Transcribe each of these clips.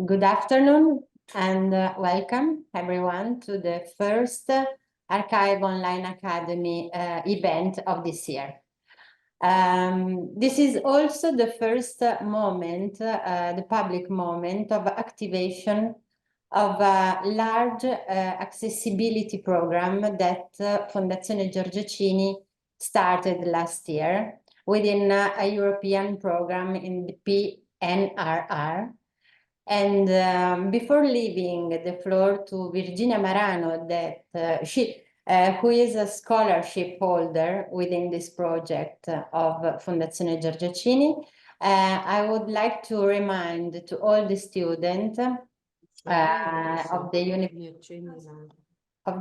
Good afternoon and welcome everyone to the first Archive Online Academy event of this year. This is also the first moment, the public moment of activation of a large accessibility program that Fondazione Giorgio Cini started last year within a European program in the PNRR. And before leaving the floor to Virginia Marano, who is a scholarship holder within this project of Fondazione Giorgio Cini, I would like to remind to all the students of the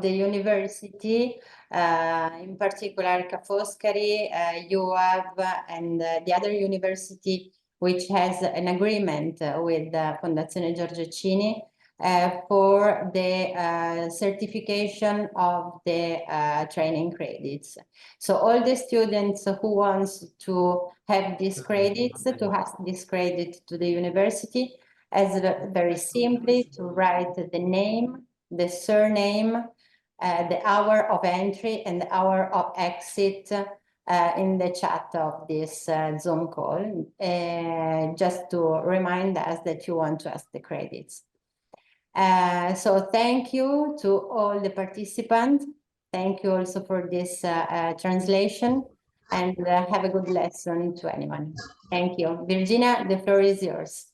university, in particular Ca' Foscari, UAV, and the other university which has an agreement with Fondazione Giorgio Cini for the certification of the training credits. So all the students who wants to have these credits, to have this credit to the university, as very simply to write the name, the surname, the hour of entry and the hour of exit in the chat of this Zoom call, just to remind us that you want to ask the credits. So thank you to all the participants. Thank you also for this translation, and have a good lesson to anyone. Thank you. Virginia, the floor is yours.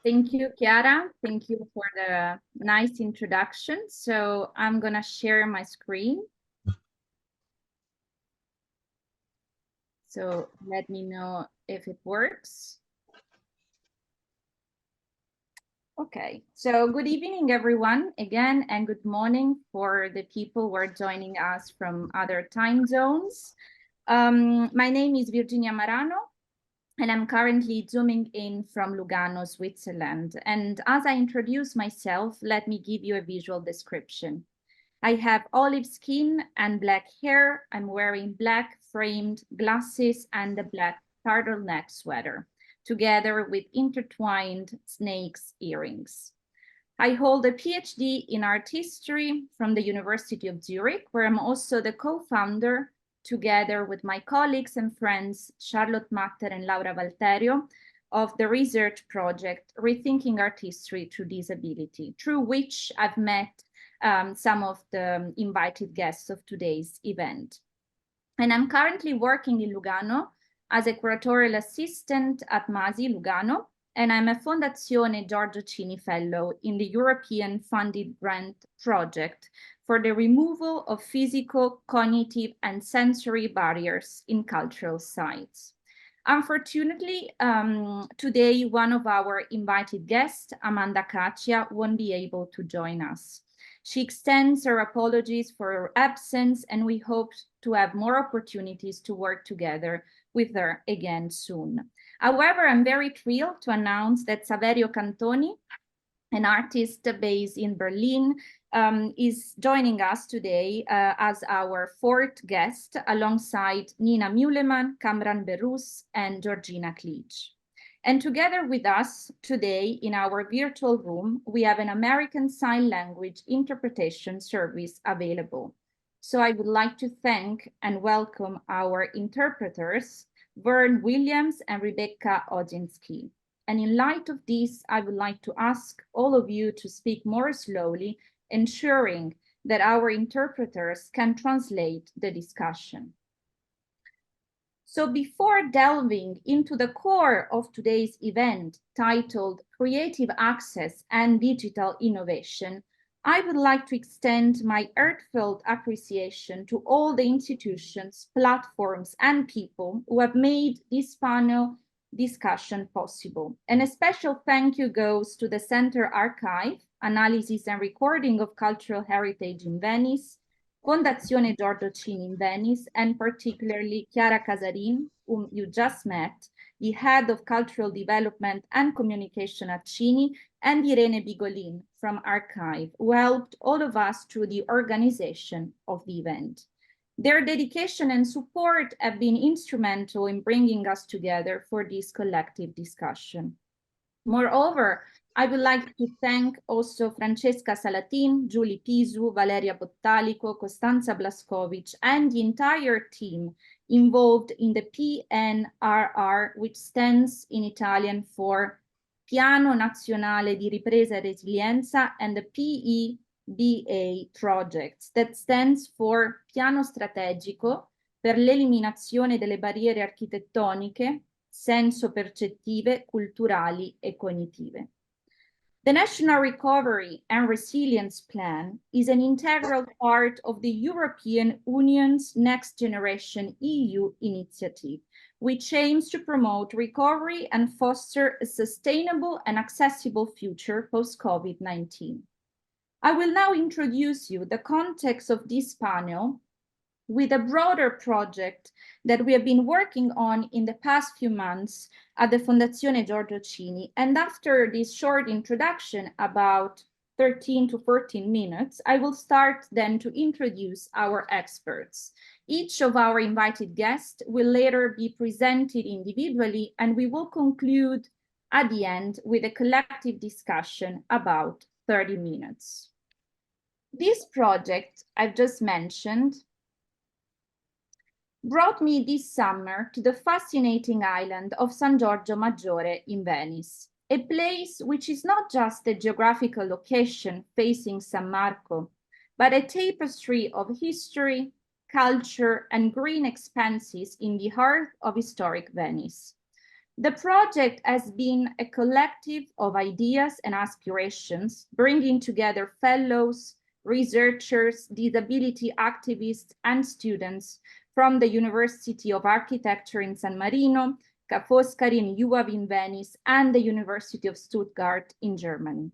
Thank you, Chiara. Thank you for the nice introduction. So I'm going to share my screen. So let me know if it works. Okay, so good evening, everyone, again, and good morning for the people who are joining us from other time zones. My name is Virginia Marano, and I'm currently zooming in from Lugano, Switzerland. And as I introduce myself, let me give you a visual description. I have olive skin and black hair. I'm wearing black framed glasses and a black turtleneck sweater, together with intertwined snake's earrings. I hold a PhD in art history from the University of Zurich, where I'm also the co-founder, together with my colleagues and friends, Charlotte Matter and Laura Valterio, of the research project Rethinking Art History Through Disability, through which I've met some of the invited guests of today's event. And I'm currently working in Lugano as a curatorial assistant at MASI Lugano, and I'm a Fondazione Giorgio Cini Fellow in the European funded grant project for the removal of physical, cognitive, and sensory barriers in cultural sites. Unfortunately, today, one of our invited guests, Amanda Caccia, won't be able to join us. She extends her apologies for her absence, and we hope to have more opportunities to work together with her again soon. However, I'm very thrilled to announce that Saverio Cantoni, an artist based in Berlin, is joining us today as our fourth guest, alongside Nina Mühlemann, Kamran Behrouz, and Georgina Kleege. And together with us today in our virtual room, we have an American Sign Language interpretation service available. So I would like to thank and welcome our interpreters, Vern Williams and Rebecca Odzinski. And in light of this, I would like to ask all of you to speak more slowly, ensuring that our interpreters can translate the discussion. So before delving into the core of today's event, titled Creative Access and Digital Innovation, I would like to extend my heartfelt appreciation to all the institutions, platforms, and people who have made this panel discussion possible. And a special thank you goes to the Center Archive, Analysis and Recording of Cultural Heritage in Venice, Fondazione Giorgio Cini in Venice, and particularly Chiara Casarin, whom you just met, the Head of Cultural Development and Communication at Cini, and Irene Bigolin from Archive, who helped all of us through the organization of the event. Their dedication and support have been instrumental in bringing us together for this collective discussion. Moreover, I would like to thank also Francesca Salatin, Julie Pisu, Valeria Bottalico, Costanza Blaskovic, and the entire team involved in the PNRR, which stands in Italian for Piano Nazionale di Ripresa e Resilienza, and the PEBA projects, that stands for Piano Strategico per l'eliminazione delle barriere architettoniche, senso-percettive, culturali e cognitive. The National Recovery and Resilience Plan is an integral part of the European Union's Next Generation EU initiative, which aims to promote recovery and foster a sustainable and accessible future post-COVID-19. I will now introduce you the context of this panel with a broader project that we have been working on in the past few months at the Fondazione Giorgio Cini. And after this short introduction, about 13 to 14 minutes, I will start then to introduce our experts. Each of our invited guests will later be presented individually, and we will conclude at the end with a collective discussion about 30 minutes. This project I've just mentioned brought me this summer to the fascinating island of San Giorgio Maggiore in Venice, a place which is not just a geographical location facing San Marco, but a tapestry of history, culture, and green expanses in the heart of historic Venice. The project has been a collective of ideas and aspirations, bringing together fellows, researchers, disability activists, and students from the University of Architecture in San Marino, Ca' Foscari and UAV in Venice, and the University of Stuttgart in Germany.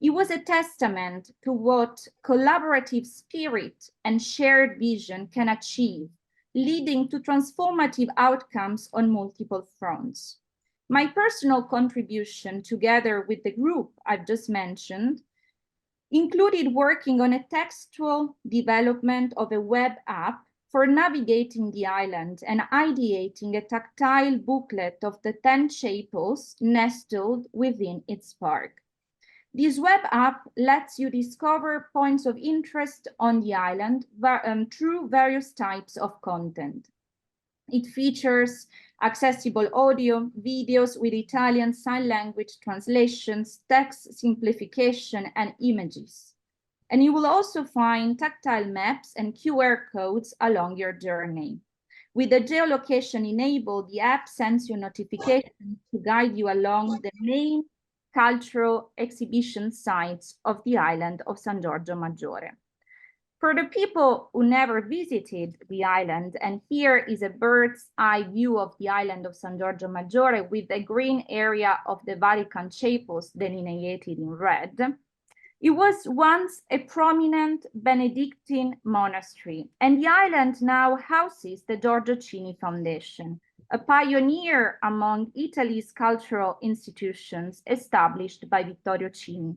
It was a testament to what collaborative spirit and shared vision can achieve, leading to transformative outcomes on multiple fronts. My personal contribution, together with the group I've just mentioned, included working on a textual development of a web app for navigating the island and ideating a tactile booklet of the 10 chapels nestled within its park. This web app lets you discover points of interest on the island through various types of content. It features accessible audio, videos with Italian Sign Language translations, text simplification, and images. And you will also find tactile maps and QR codes along your journey. With the geolocation enabled, the app sends you notifications to guide you along the main cultural exhibition sites of the island of San Giorgio Maggiore. For the people who never visited the island, and here is a bird's eye view of the island of San Giorgio Maggiore with the green area of the Vatican chapels delineated in red, it was once a prominent Benedictine monastery, and the island now houses the Giorgio Cini Foundation, a pioneer among Italy's cultural institutions established by Vittorio Cini.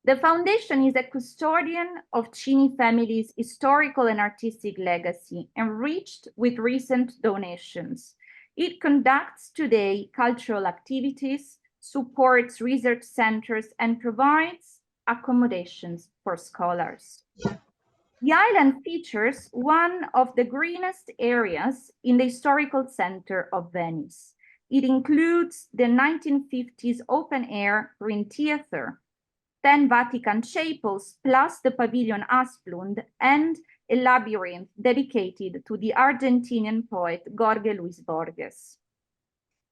The foundation is a custodian of Cini family's historical and artistic legacy, enriched with recent donations. It conducts today cultural activities, supports research centers, and provides accommodations for scholars. The island features one of the greenest areas in the historical center of Venice. It includes the 1950s open-air Green Theater, 10 Vatican chapels, plus the Pavilion Asplund, and a labyrinth dedicated to the Argentinian poet Jorge Luis Borges.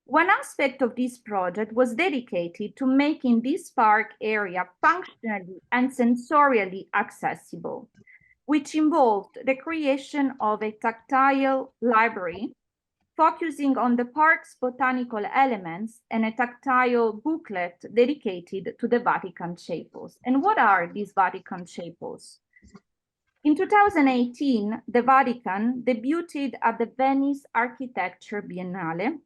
One aspect of this project was dedicated to making this park area functionally and sensorially accessible, which involved the creation of a tactile library focusing on the park's botanical elements and a tactile booklet dedicated to the Vatican chapels. And what are these Vatican chapels? In 2018, the Vatican debuted at the Venice Architecture Biennale,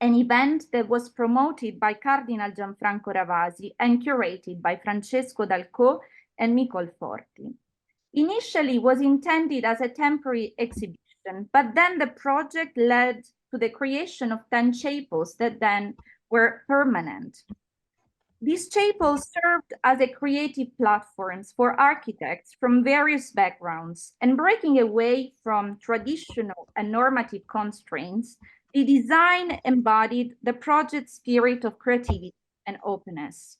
an event that was promoted by Cardinal Gianfranco Ravasi and curated by Francesco Dalcò and Micol Forti. Initially, it was intended as a temporary exhibition, but then the project led to the creation of 10 chapels that then were permanent. These chapels served as a creative platforms for architects from various backgrounds, and breaking away from traditional and normative constraints, the design embodied the project spirit of creativity and openness.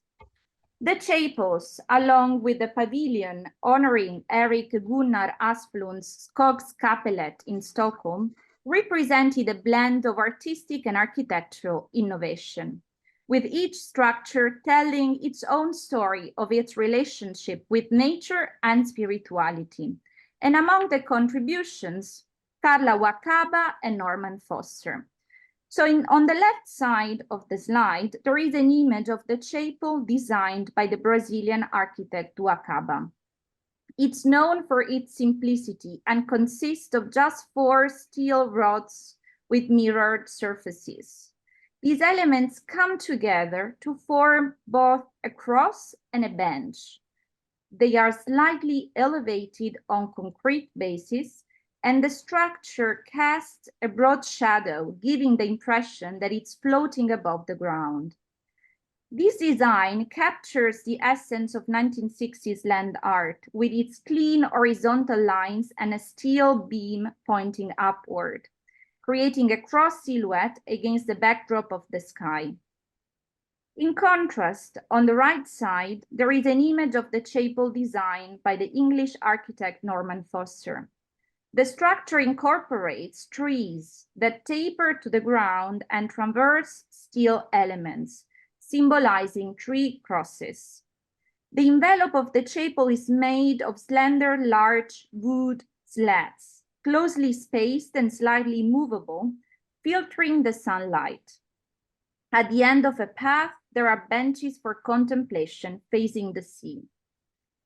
The chapels, along with the pavilion honoring Erik Gunnar Asplund's Skogskapellet in Stockholm, represented a blend of artistic and architectural innovation, with each structure telling its own story of its relationship with nature and spirituality. And among the contributions, Carla Wakaba and Norman Foster. So on the left side of the slide, there is an image of the chapel designed by the Brazilian architect Wakaba. It's known for its simplicity and consists of just 4 steel rods with mirrored surfaces. These elements come together to form both a cross and a bench. They are slightly elevated on concrete basis, and the structure casts a broad shadow, giving the impression that it's floating above the ground. This design captures the essence of 1960s land art, with its clean horizontal lines and a steel beam pointing upward, creating a cross silhouette against the backdrop of the sky. In contrast, on the right side, there is an image of the chapel designed by the English architect Norman Foster. The structure incorporates trees that taper to the ground and transverse steel elements, symbolizing 3 crosses. The envelope of the chapel is made of slender, large wood slats, closely spaced and slightly movable, filtering the sunlight. At the end of a path, there are benches for contemplation facing the sea.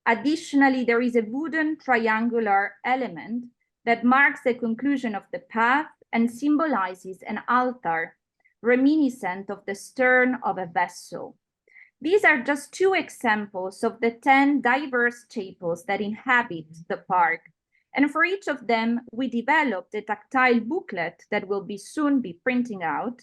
Additionally, there is a wooden triangular element that marks the conclusion of the path and symbolizes an altar reminiscent of the stern of a vessel. These are just 2 examples of the 10 diverse chapels that inhabit the park. And for each of them, we developed a tactile booklet that will soon be printing out,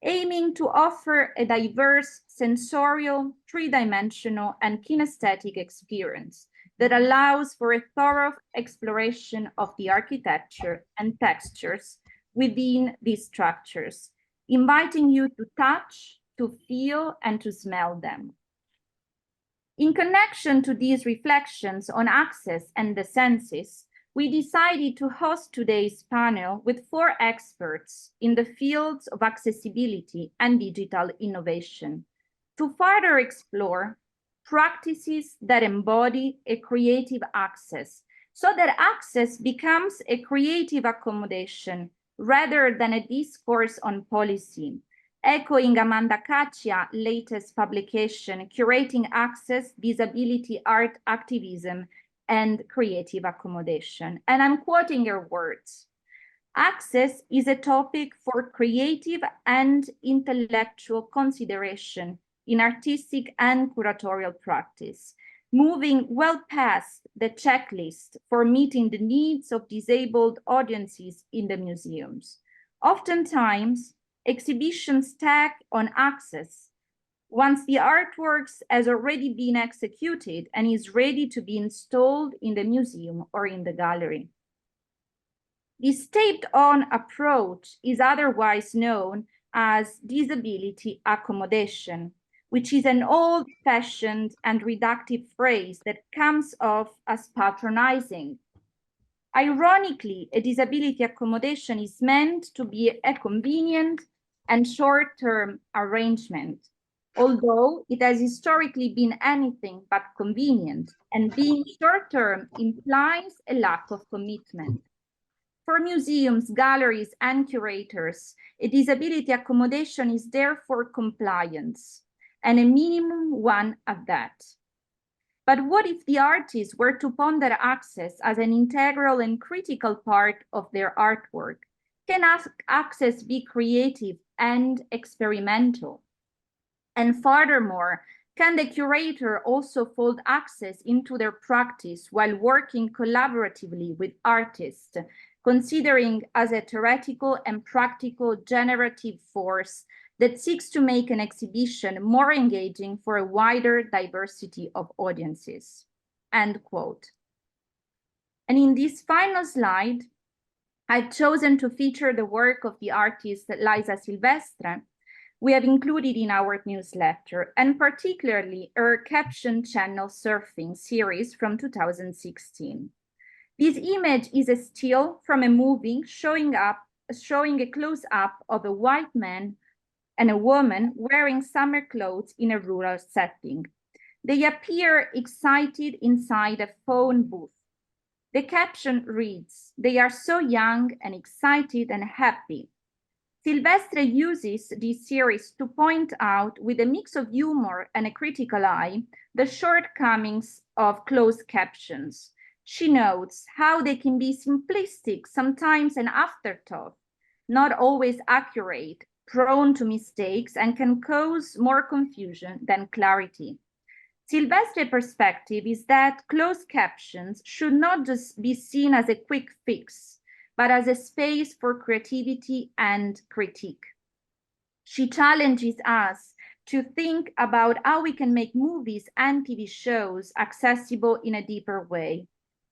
aiming to offer a diverse sensorial, 3-dimensional, and kinesthetic experience that allows for a thorough exploration of the architecture and textures within these structures, inviting you to touch, to feel, and to smell them. In connection to these reflections on access and the senses, we decided to host today's panel with 4 experts in the fields of accessibility and digital innovation to further explore practices that embody a creative access, so that access becomes a creative accommodation rather than a discourse on policy, echoing Amanda Caccia's latest publication, Curating Access, Disability, Art, Activism, and Creative Accommodation. And I'm quoting her words. Access is a topic for creative and intellectual consideration in artistic and curatorial practice, moving well past the checklist for meeting the needs of disabled audiences in the museums. Oftentimes, exhibitions tag on access once the artworks has already been executed and is ready to be installed in the museum or in the gallery. This taped-on approach is otherwise known as disability accommodation, which is an old-fashioned and reductive phrase that comes off as patronizing. Ironically, a disability accommodation is meant to be a convenient and short-term arrangement, although it has historically been anything but convenient, and being short-term implies a lack of commitment. For museums, galleries, and curators, a disability accommodation is therefore compliance, and a minimum one at that. But what if the artists were to ponder access as an integral and critical part of their artwork? Can access be creative and experimental? And furthermore, can the curator also fold access into their practice while working collaboratively with artists, considering as a theoretical and practical generative force that seeks to make an exhibition more engaging for a wider diversity of audiences, end quote. And in this final slide, I've chosen to feature the work of the artist Liza Silvestre we have included in our newsletter, and particularly her caption channel surfing series from 2016. This image is a still from a movie showing a close-up of a white man and a woman wearing summer clothes in a rural setting. They appear excited inside a phone booth. The caption reads, "They are so young and excited and happy." Silvestre uses this series to point out, with a mix of humor and a critical eye, the shortcomings of closed captions. She notes how they can be simplistic, sometimes an afterthought, not always accurate, prone to mistakes, and can cause more confusion than clarity. Silvestre's perspective is that closed captions should not just be seen as a quick fix, but as a space for creativity and critique. She challenges us to think about how we can make movies and TV shows accessible in a deeper way.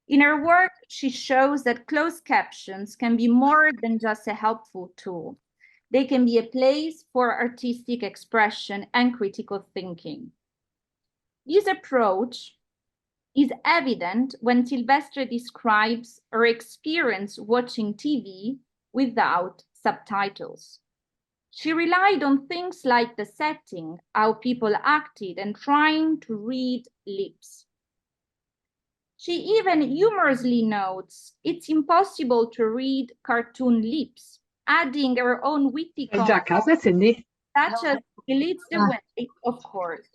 In her work, she shows that closed captions can be more than just a helpful tool. They can be a place for artistic expression and critical thinking. This approach is evident when Silvestre describes her experience watching TV without subtitles. She relied on things like the setting, how people acted, and trying to read lips. She even humorously notes it's impossible to read cartoon lips, adding her own witty comments, such as "It leads the way, of course."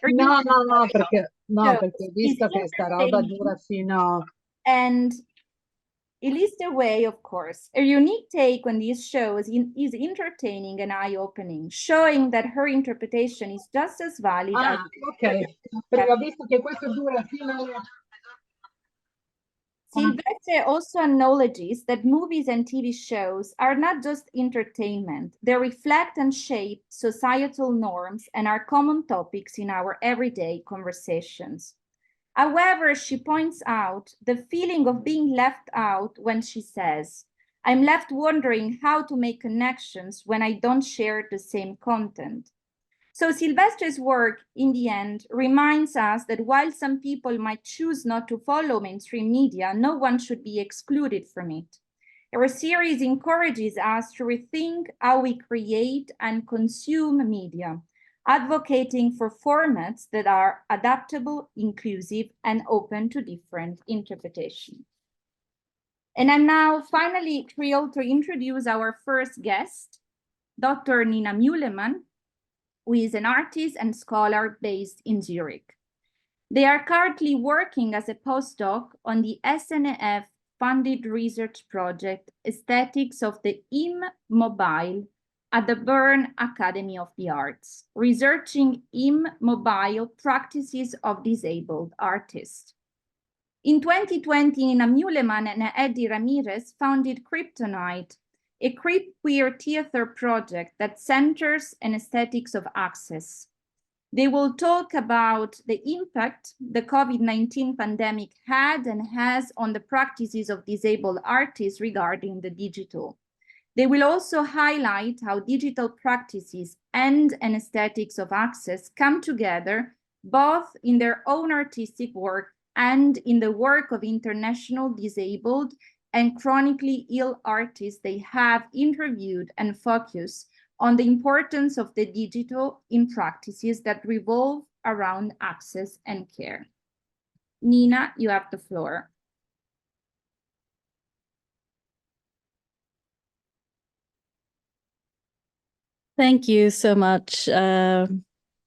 No, perché visto che sta roba dura fino... And it leads the way, of course. A unique take on these shows is entertaining and eye-opening, showing that her interpretation is just as valid as... ok, perché ho visto che questo dura fino a... Silvestre also acknowledges that movies and TV shows are not just entertainment. They reflect and shape societal norms and are common topics in our everyday conversations. However, she points out the feeling of being left out when she says, "I'm left wondering how to make connections when I don't share the same content." So Silvestre's work, in the end, reminds us that while some people might choose not to follow mainstream media, no one should be excluded from it. Our series encourages us to rethink how we create and consume media, advocating for formats that are adaptable, inclusive, and open to different interpretations. And I'm now finally thrilled to introduce our first guest, Dr. Nina Mühlemann, who is an artist and scholar based in Zurich. They are currently working as a postdoc on the SNF-funded research project Aesthetics of the Immobile at the Bern Academy of the Arts, researching immobile practices of disabled artists. In 2020, Nina Mühlemann and Eddie Ramirez founded Kryptonite, a queer theater project that centers on aesthetics of access. They will talk about the impact the COVID-19 pandemic had and has on the practices of disabled artists regarding the digital. They will also highlight how digital practices and an aesthetics of access come together, both in their own artistic work and in the work of international disabled and chronically ill artists they have interviewed, and focus on the importance of the digital in practices that revolve around access and care. Nina, you have the floor. Thank you so much,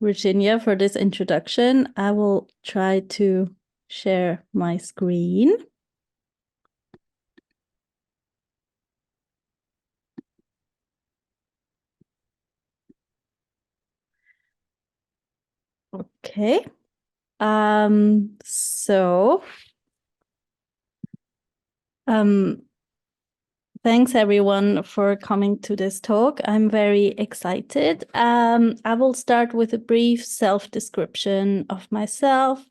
Virginia, for this introduction. I will try to share my screen. Okay. Thanks everyone for coming to this talk. I'm very excited. I will start with a brief self-description of myself.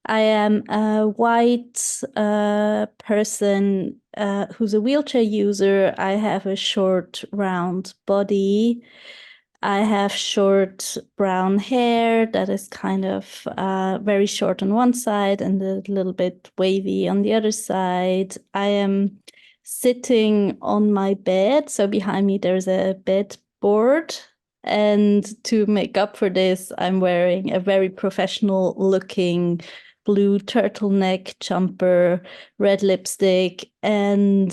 I am a white person who's a wheelchair user. I have a short, round body. I have short brown hair that is kind of very short on one side and a little bit wavy on the other side. I am sitting on my bed. So behind me, there's a bed board. And to make up for this, I'm wearing a very professional looking blue turtleneck jumper, red lipstick, and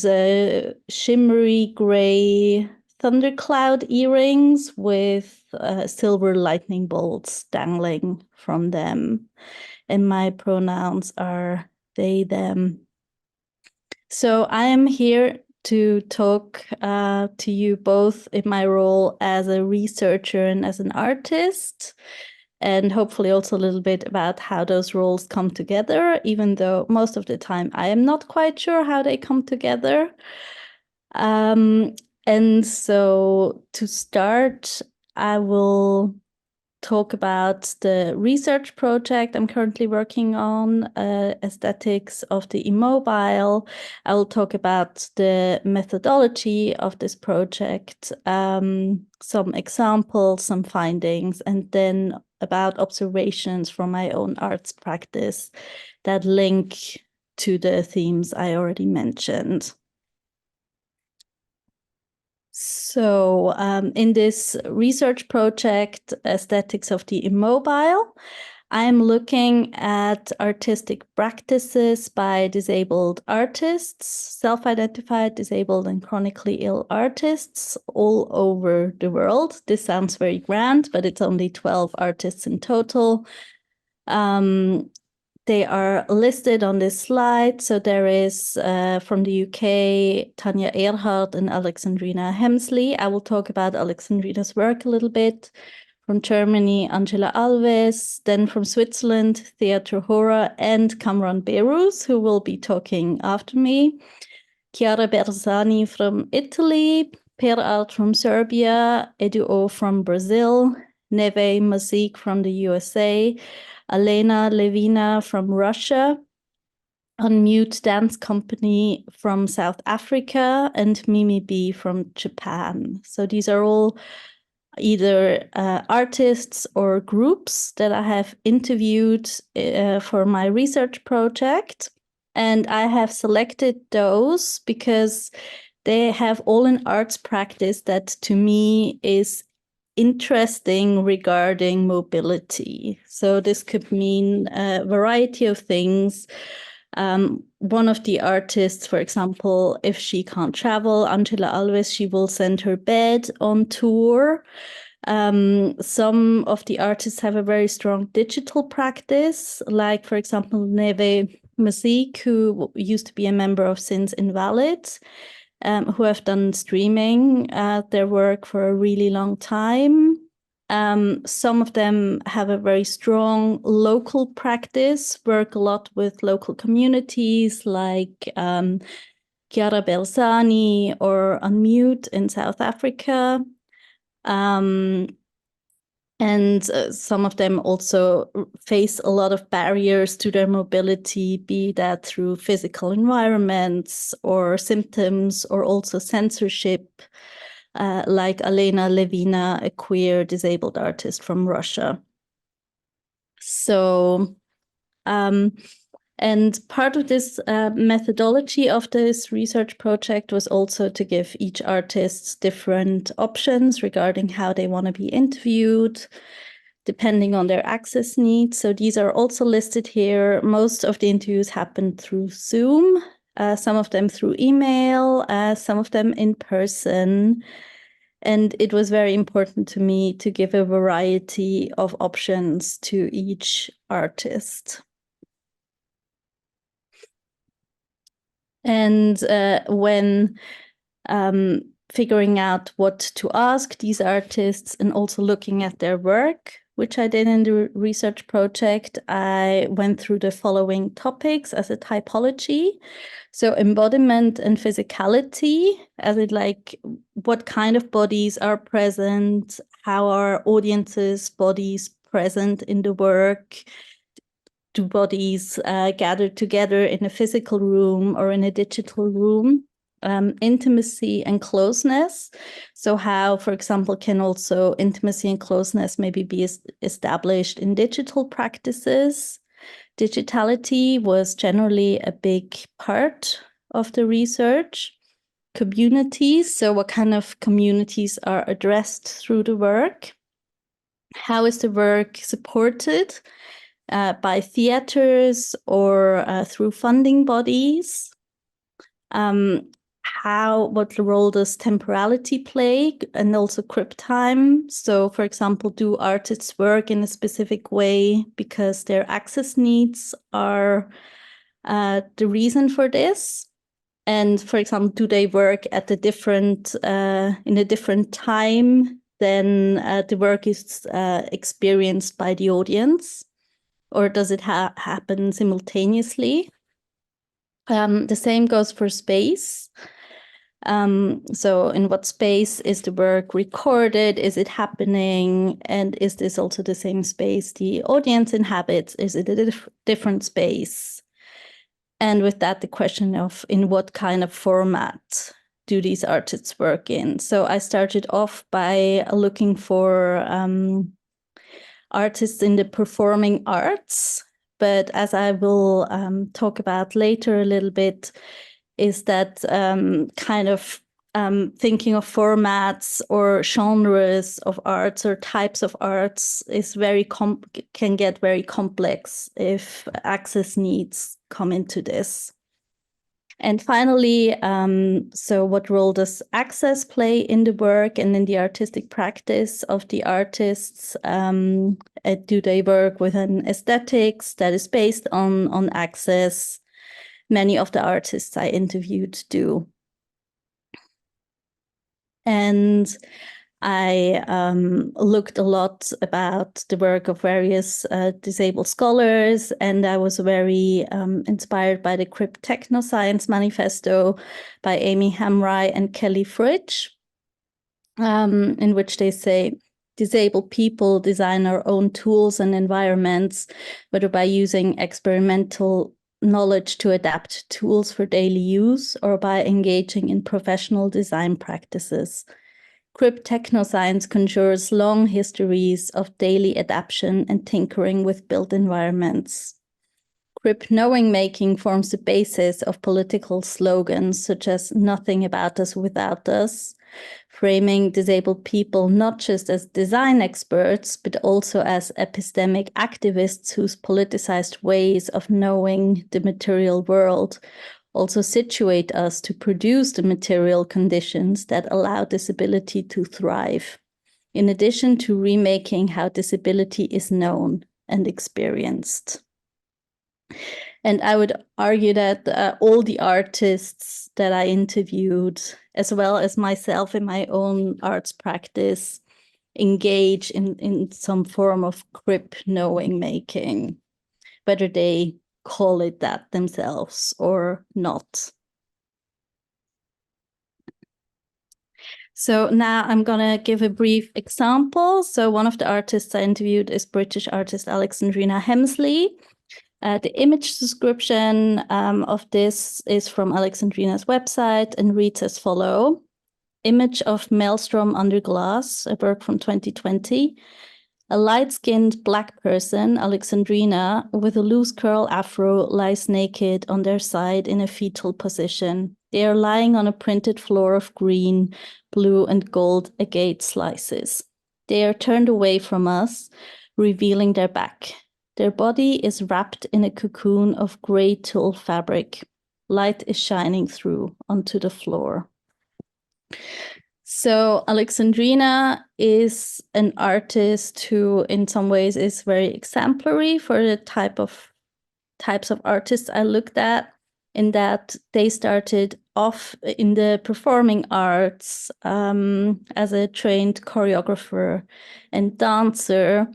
shimmery gray thundercloud earrings with silver lightning bolts dangling from them. And my pronouns are they, them. So I am here to talk to you both in my role as a researcher and as an artist, and hopefully also a little bit about how those roles come together, even though most of the time I am not quite sure how they come together. And so to start, I will talk about the research project I'm currently working on, aesthetics of the immobile. I will talk about the methodology of this project, some examples, some findings, and then about observations from my own arts practice that link to the themes I already mentioned. So in this research project, Aesthetics of the Immobile, I'm looking at artistic practices by disabled artists, self-identified disabled and chronically ill artists all over the world. This sounds very grand, but it's only 12 artists in total. They are listed on this slide. So there is from the UK, Tanya Earhart and Alexandrina Hemsley. I will talk about Alexandrina's work a little bit. From Germany, Angela Alves. Then from Switzerland, Thea Trojora and Kamran Behrouz, who will be talking after me. Chiara Bersani from Italy, Per Art from Serbia, Eduo from Brazil, Neve Mazik from the USA, Elena Levina from Russia, Unmute Dance Company from South Africa, and Mimi B from Japan. So these are all either artists or groups that I have interviewed for my research project. And I have selected those because they have all an arts practice that to me is interesting regarding mobility. So this could mean a variety of things. One of the artists, for example, if she can't travel, Angela Alves, she will send her bed on tour. Some of the artists have a very strong digital practice, like, for example, Neve Mazik, who used to be a member of Sins Invalid, who have done streaming their work for a really long time. Some of them have a very strong local practice, work a lot with local communities like Chiara Bersani or Unmute in South Africa. And some of them also face a lot of barriers to their mobility, be that through physical environments or symptoms or also censorship, like Elena Levina, a queer disabled artist from Russia. So, and part of this methodology of this research project was also to give each artist different options regarding how they want to be interviewed, depending on their access needs. So these are also listed here. Most of the interviews happened through Zoom, some of them through email, some of them in person. And it was very important to me to give a variety of options to each artist. And when figuring out what to ask these artists and also looking at their work, which I did in the research project, I went through the following topics as a typology. So embodiment and physicality, as it like what kind of bodies are present, how are audiences' bodies present in the work, do bodies gather together in a physical room or in a digital room? Intimacy and closeness. So how, for example, can also intimacy and closeness maybe be established in digital practices? Digitality was generally a big part of the research. Communities, so what kind of communities are addressed through the work? How is the work supported by theaters or through funding bodies? What role does temporality play, and also crib time? So, for example, do artists work in a specific way because their access needs are the reason for this? And for example, do they work at in a different time than the work is experienced by the audience? Or does it happen simultaneously? The same goes for space. So in what space is the work recorded? Is it happening? And is this also the same space the audience inhabits? Is it a different space? And with that, the question of in what kind of format do these artists work in? So I started off by looking for artists in the performing arts, but as I will talk about later a little bit, is that kind of thinking of formats or genres of arts or types of arts is can get very complex if access needs come into this. And finally, so what role does access play in the work and in the artistic practice of the artists? Do they work with an aesthetics that is based on access? Many of the artists I interviewed do. And I looked a lot about the work of various disabled scholars, and I was very inspired by the Crip Technoscience Manifesto by Amy Hamrai and Kelly Fridge, in which they say, disabled people design our own tools and environments, whether by using experimental knowledge to adapt tools for daily use or by engaging in professional design practices. Crip Technoscience conjures long histories of daily adaptation and tinkering with built environments. Crip knowing making forms the basis of political slogans such as "Nothing about us without us," framing disabled people not just as design experts, but also as epistemic activists whose politicized ways of knowing the material world also situate us to produce the material conditions that allow disability to thrive, in addition to remaking how disability is known and experienced. And I would argue that all the artists that I interviewed, as well as myself in my own arts practice, engage in some form of Crip knowing making, whether they call it that themselves or not. So now I'm going to give a brief example. So one of the artists I interviewed is British artist Alexandrina Hemsley. The image description of this is from Alexandrina's website and reads as follows. Image of Maelstrom Under Glass, a work from 2020. A light-skinned Black person, Alexandrina, with a loose curl afro, lies naked on their side in a fetal position. They are lying on a printed floor of green, blue, and gold agate slices. They are turned away from us, revealing their back. Their body is wrapped in a cocoon of gray tulle fabric. Light is shining through onto the floor. So Alexandrina is an artist who in some ways is very exemplary for the types of artists I looked at, in that they started off in the performing arts as a trained choreographer and dancer,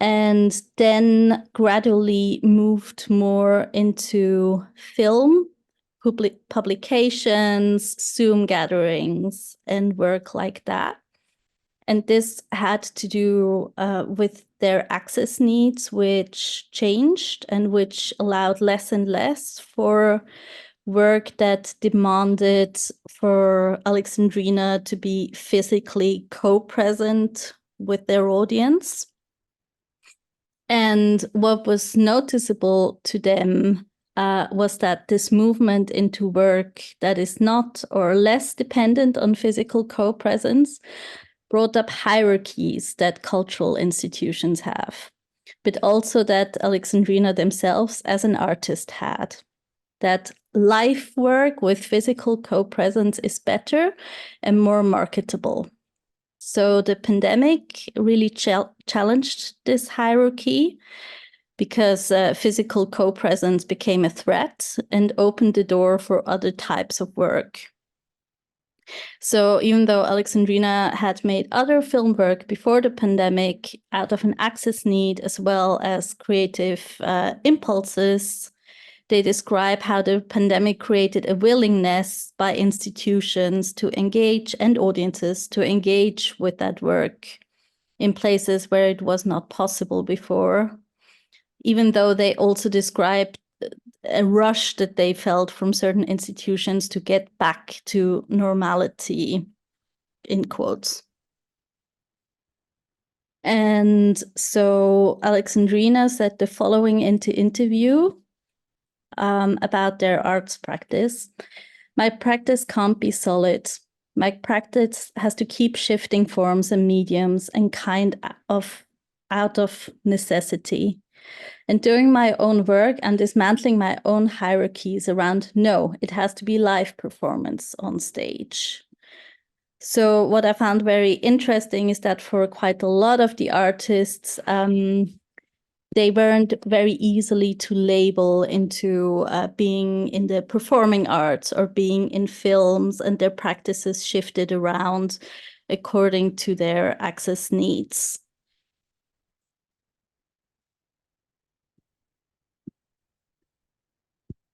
and then gradually moved more into film, publications, Zoom gatherings, and work like that. And this had to do with their access needs, which changed and which allowed less and less for work that demanded for Alexandrina to be physically co-present with their audience. And what was noticeable to them was that this movement into work that is not or less dependent on physical co-presence brought up hierarchies that cultural institutions have, but also that Alexandrina themselves as an artist had. That life work with physical co-presence is better and more marketable. So the pandemic really challenged this hierarchy because physical co-presence became a threat and opened the door for other types of work. So even though Alexandrina had made other film work before the pandemic out of an access need as well as creative impulses, they describe how the pandemic created a willingness by institutions to engage and audiences to engage with that work in places where it was not possible before, even though they also described a rush that they felt from certain institutions to get back to normality, in quotes. And so Alexandrina said the following in the interview about their arts practice. My practice can't be solid. My practice has to keep shifting forms and mediums and kind of out of necessity. And doing my own work and dismantling my own hierarchies around, no, it has to be live performance on stage. So what I found very interesting is that for quite a lot of the artists, they weren't very easily to label into being in the performing arts or being in films, and their practices shifted around according to their access needs.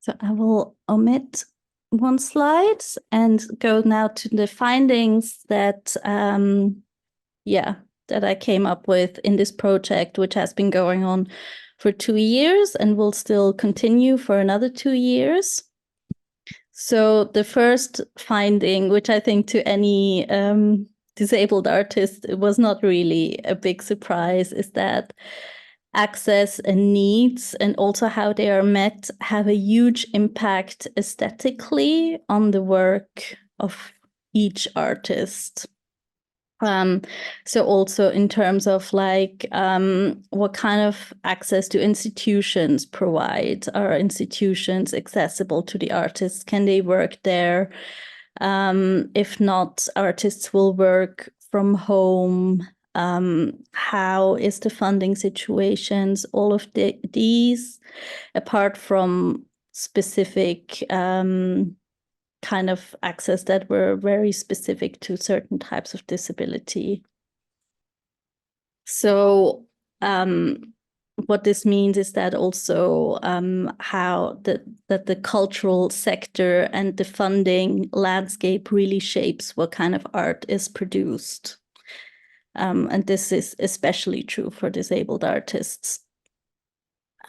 So I will omit one slide and go now to the findings that, that I came up with in this project, which has been going on for 2 years and will still continue for another 2 years. So the first finding, which I think to any disabled artist, it was not really a big surprise, is that access and needs and also how they are met have a huge impact aesthetically on the work of each artist. So also in terms of like what kind of access do institutions provide? Are institutions accessible to the artists? Can they work there? If not, artists will work from home. How is the funding situations? All of these, apart from specific kind of access that were very specific to certain types of disability. So what this means is that also how that the cultural sector and the funding landscape really shapes what kind of art is produced. And this is especially true for disabled artists.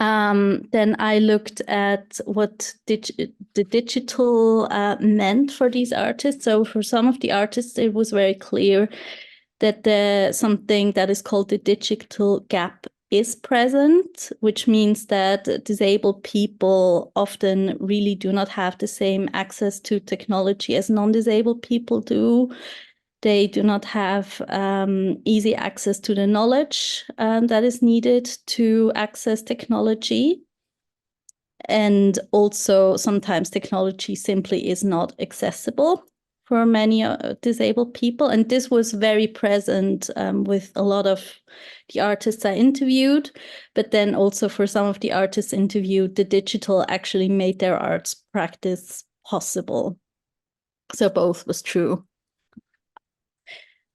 Then I looked at what the digital meant for these artists. So for some of the artists, it was very clear that something that is called the digital gap is present, which means that disabled people often really do not have the same access to technology as non-disabled people do. They do not have easy access to the knowledge that is needed to access technology. And also sometimes technology simply is not accessible for many disabled people. And this was very present with a lot of the artists I interviewed. But then also for some of the artists interviewed, the digital actually made their arts practice possible. So both was true.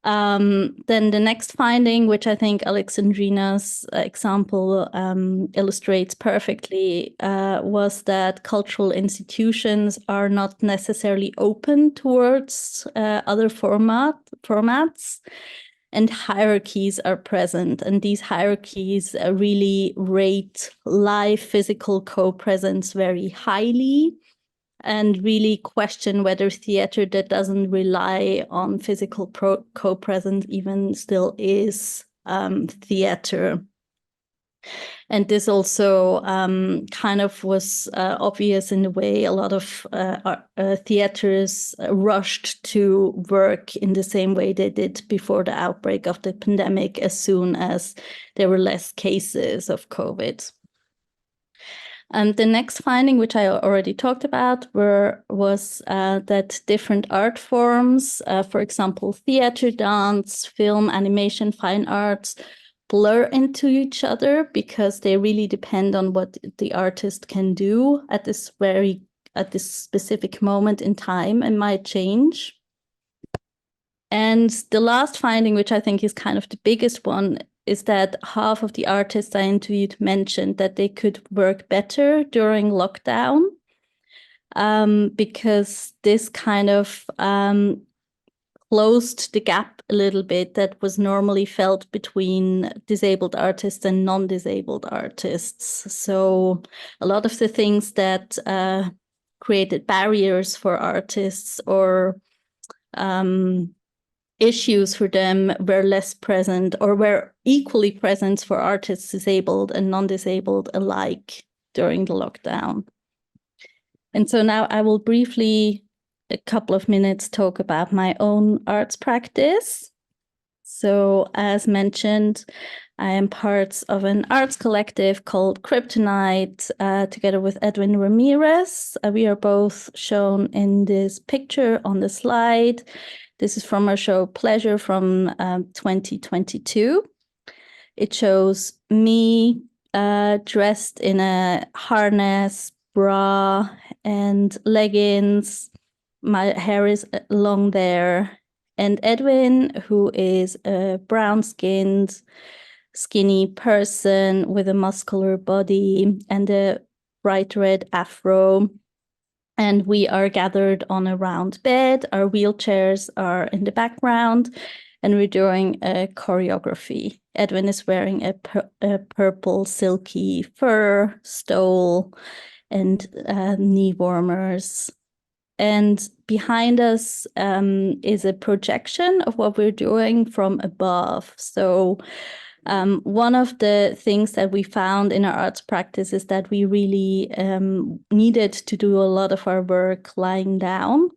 Then the next finding, which I think Alexandrina's example illustrates perfectly, was that cultural institutions are not necessarily open towards other formats, and hierarchies are present. And these hierarchies really rate live physical co-presence very highly, and really question whether theater that doesn't rely on physical co-presence even still is theater. And this also kind of was obvious in the way a lot of theaters rushed to work in the same way they did before the outbreak of the pandemic, as soon as there were less cases of COVID. The next finding, which I already talked about, was that different art forms, for example, theater, dance, film, animation, fine arts, blur into each other because they really depend on what the artist can do at this specific moment in time, and might change. And the last finding, which I think is kind of the biggest one, is that half of the artists I interviewed mentioned that they could work better during lockdown, because this kind of closed the gap a little bit that was normally felt between disabled artists and non-disabled artists. So a lot of the things that created barriers for artists or issues for them were less present, or were equally present for artists disabled and non-disabled alike during the lockdown. And so now I will briefly, a couple of minutes, talk about my own arts practice. So as mentioned, I am part of an arts collective called Kryptonite, together with Edwin Ramirez. We are both shown in this picture on the slide. This is from our show Pleasure from 2022. It shows me dressed in a harness, bra, and leggings. My hair is long there. And Edwin, who is a brown-skinned, skinny person with a muscular body and a bright red afro. And we are gathered on a round bed. Our wheelchairs are in the background, and we're doing a choreography. Edwin is wearing a purple silky fur stole and knee warmers. And behind us is a projection of what we're doing from above. So one of the things that we found in our arts practice is that we really needed to do a lot of our work lying down.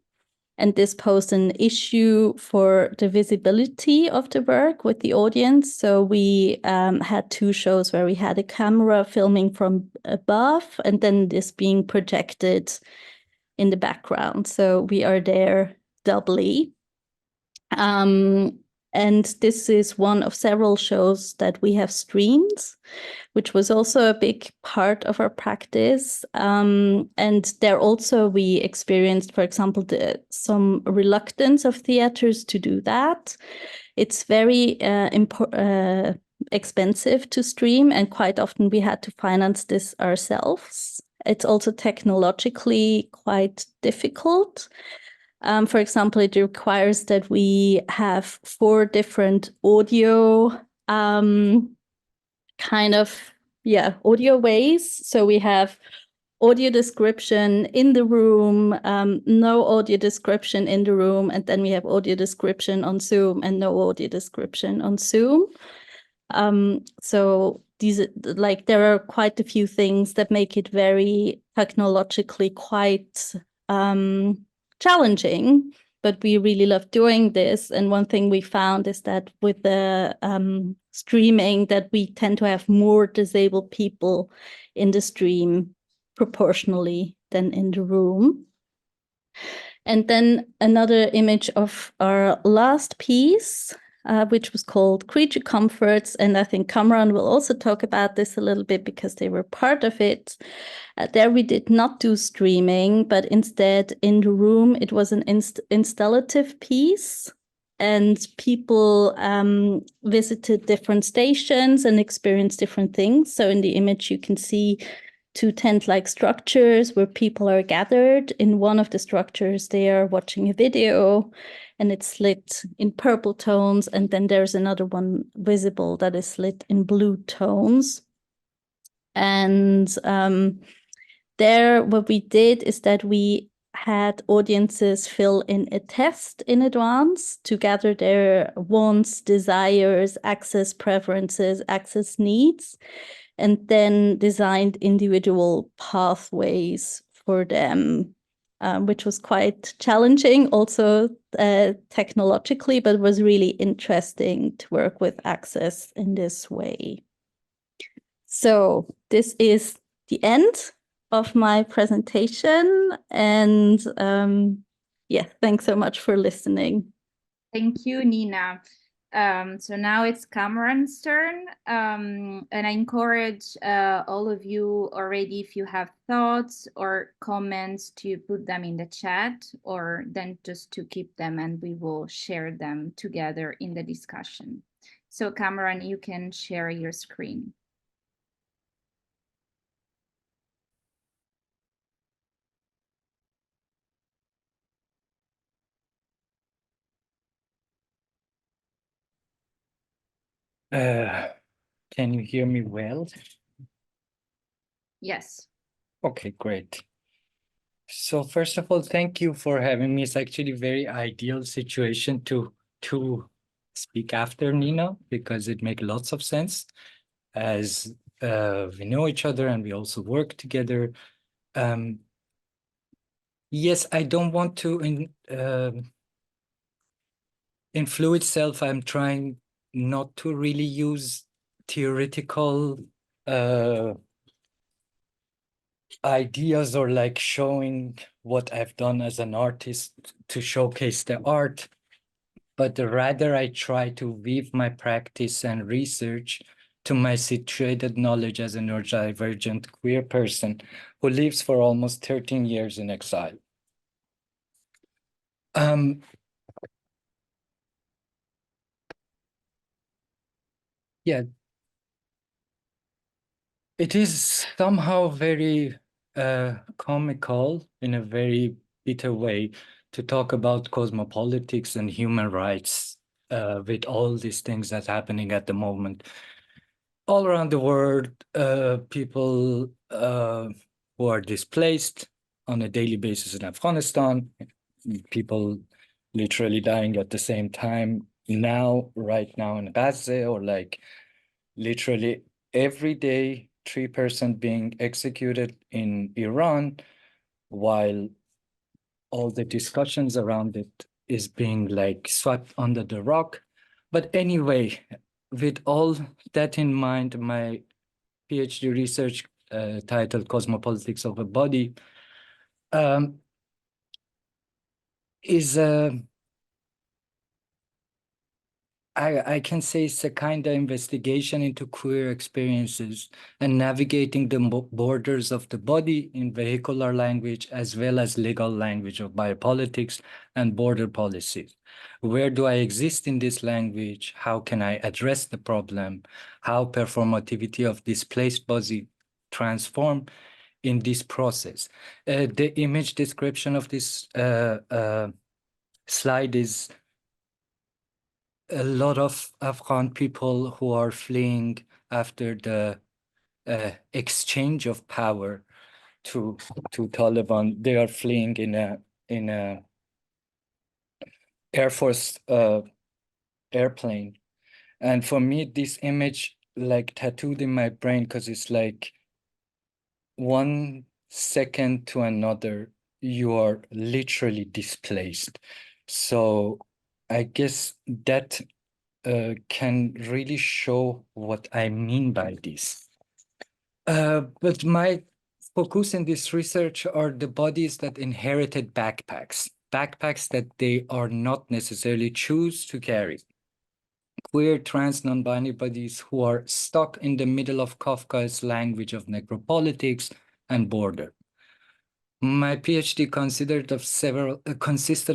And this posed an issue for the visibility of the work with the audience. So we had two shows where we had a camera filming from above and then this being projected in the background. So we are there doubly. And this is one of several shows that we have streamed, which was also a big part of our practice. And there also we experienced, for example, some reluctance of theaters to do that. It's very expensive to stream, and quite often we had to finance this ourselves. It's also technologically quite difficult. For example, it requires that we have 4 different audio audio ways. So we have audio description in the room, no audio description in the room, and then we have audio description on Zoom and no audio description on Zoom. So these, like, there are quite a few things that make it very technologically quite challenging, but we really love doing this. And one thing we found is that with the streaming, that we tend to have more disabled people in the stream proportionally than in the room. And then another image of our last piece, which was called Creature Comforts. And I think Kamran will also talk about this a little bit because they were part of it. There we did not do streaming, but instead in the room, it was an installative piece. and people visited different stations and experienced different things. So in the image, you can see two tent-like structures where people are gathered. In one of the structures, they are watching a video, and it's lit in purple tones. And then there's another one visible that is lit in blue tones. And there, what we did is that we had audiences fill in a test in advance to gather their wants, desires, access preferences, access needs, and then designed individual pathways for them, which was quite challenging also technologically, but was really interesting to work with access in this way. So this is the end of my presentation, and yeah, thanks so much for listening. Thank you, Nina. So now it's Kamran's turn, and I encourage all of you already, if you have thoughts or comments, to put them in the chat, or then just to keep them and we will share them together in the discussion. So Kamran, you can share your screen. Can you hear me well? Yes. Okay, great. So first of all, thank you for having me. It's actually a very ideal situation to speak after Nina, because it makes lots of sense as we know each other and we also work together. Yes, I don't want to in fluid self, I'm trying not to really use theoretical ideas or like showing what I've done as an artist to showcase the art, but rather I try to weave my practice and research to my situated knowledge as a neurodivergent queer person who lives for almost 13 years in exile. Yeah, it is somehow very comical in a very bitter way to talk about cosmopolitics and human rights with all these things that's happening at the moment. All around the world, people who are displaced on a daily basis in Afghanistan, people literally dying at the same time now, right now in Gaza, or like literally every day 3% being executed in Iran, while all the discussions around it is being like swept under the rug. But anyway, with all that in mind, my PhD research titled Cosmopolitics of a Body is I can say it's a kind of investigation into queer experiences and navigating the borders of the body in vehicular language as well as legal language of biopolitics and border policies. Where do I exist in this language? How can I address the problem? How performativity of displaced body transform in this process? The image description of this slide is a lot of Afghan people who are fleeing after the exchange of power to Taliban. They are fleeing in a Air Force airplane, and for me, this image like tattooed in my brain because it's like 1 second to another, you are literally displaced. So I guess that can really show what I mean by this. But my focus in this research are the bodies that inherited backpacks that they are not necessarily choose to carry. Queer, trans, non-binary bodies who are stuck in the middle of Kafka's language of necropolitics and border. My PhD consisted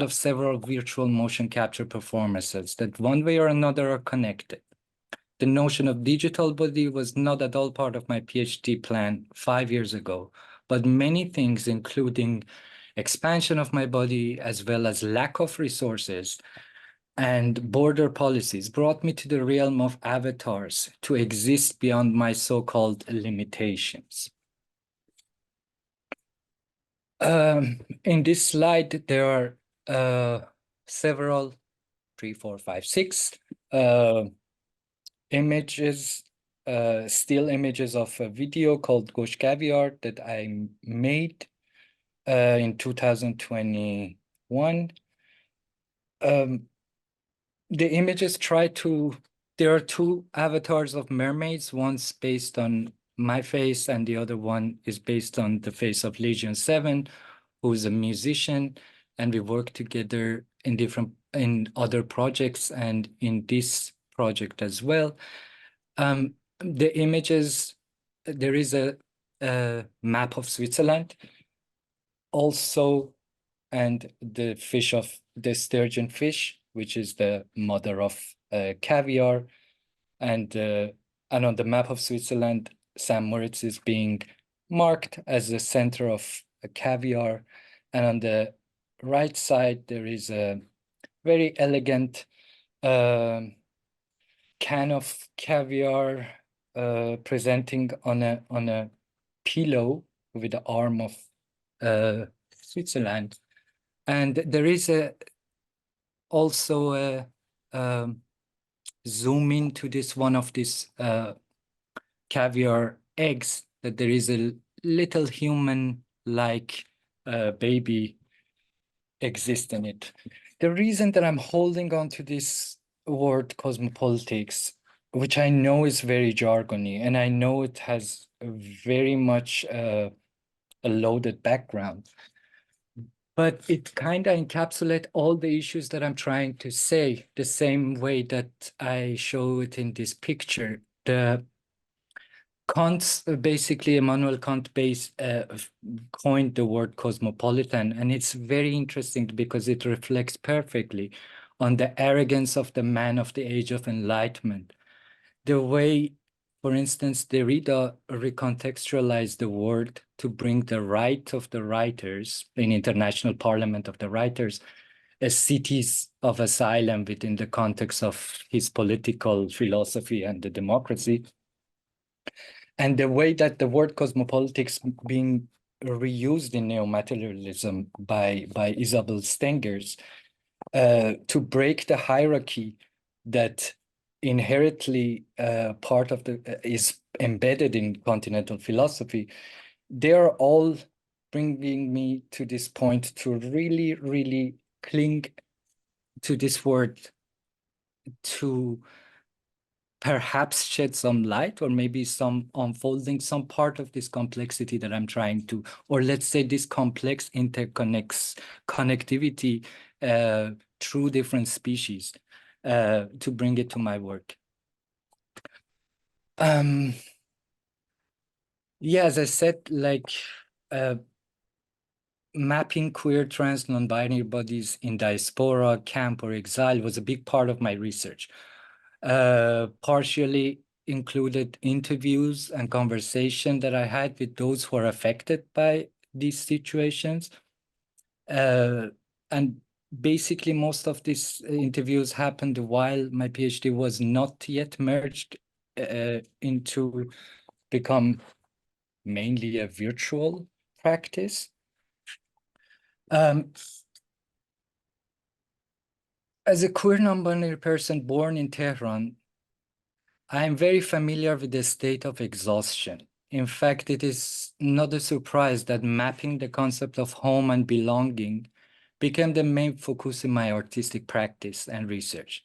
of several virtual motion capture performances that one way or another are connected. The notion of digital body was not at all part of my PhD plan 5 years ago, but many things, including expansion of my body, as well as lack of resources and border policies, brought me to the realm of avatars to exist beyond my so-called limitations. In this slide, there are several, 3, 4, 5, 6 images, still images of a video called Gosh Caviar that I made in 2021. The images there are 2 avatars of mermaids, one's based on my face and the other one is based on the face of Legion 7, who's a musician, and we work together in other projects and in this project as well. The images, there is a map of Switzerland also, and the sturgeon fish, which is the mother of caviar. And on the map of Switzerland, St. Moritz is being marked as the center of caviar. And on the right side, there is a very elegant can of caviar presenting on a pillow with the arm of Switzerland. And there is also a zoom into one of these caviar eggs, that there is a little human-like baby exist in it. The reason that I'm holding on to this word cosmopolitics, which I know is very jargony, and I know it has very much a loaded background, but it kind of encapsulates all the issues that I'm trying to say, the same way that I show it in this picture. The Kant's, basically Immanuel Kant coined the word cosmopolitan, and it's very interesting because it reflects perfectly on the arrogance of the man of the age of enlightenment. The way, for instance, Derrida recontextualized the word to bring the right of the writers in International Parliament of the Writers as cities of asylum within the context of his political philosophy and the democracy. And the way that the word cosmopolitics being reused in neomaterialism by Isabel Stengers to break the hierarchy that inherently part of is embedded in continental philosophy, they are all bringing me to this point to really, really cling to this word to perhaps shed some light, or maybe some unfolding some part of this complexity that I'm trying to, or let's say this complex connectivity through different species to bring it to my work. Yeah, as I said, like mapping queer, trans, non-binary bodies in diaspora, camp, or exile was a big part of my research. Partially included interviews and conversation that I had with those who are affected by these situations. And basically most of these interviews happened while my PhD was not yet merged into become mainly a virtual practice. As a queer non-binary person born in Tehran, I am very familiar with the state of exhaustion. In fact, it is not a surprise that mapping the concept of home and belonging became the main focus in my artistic practice and research.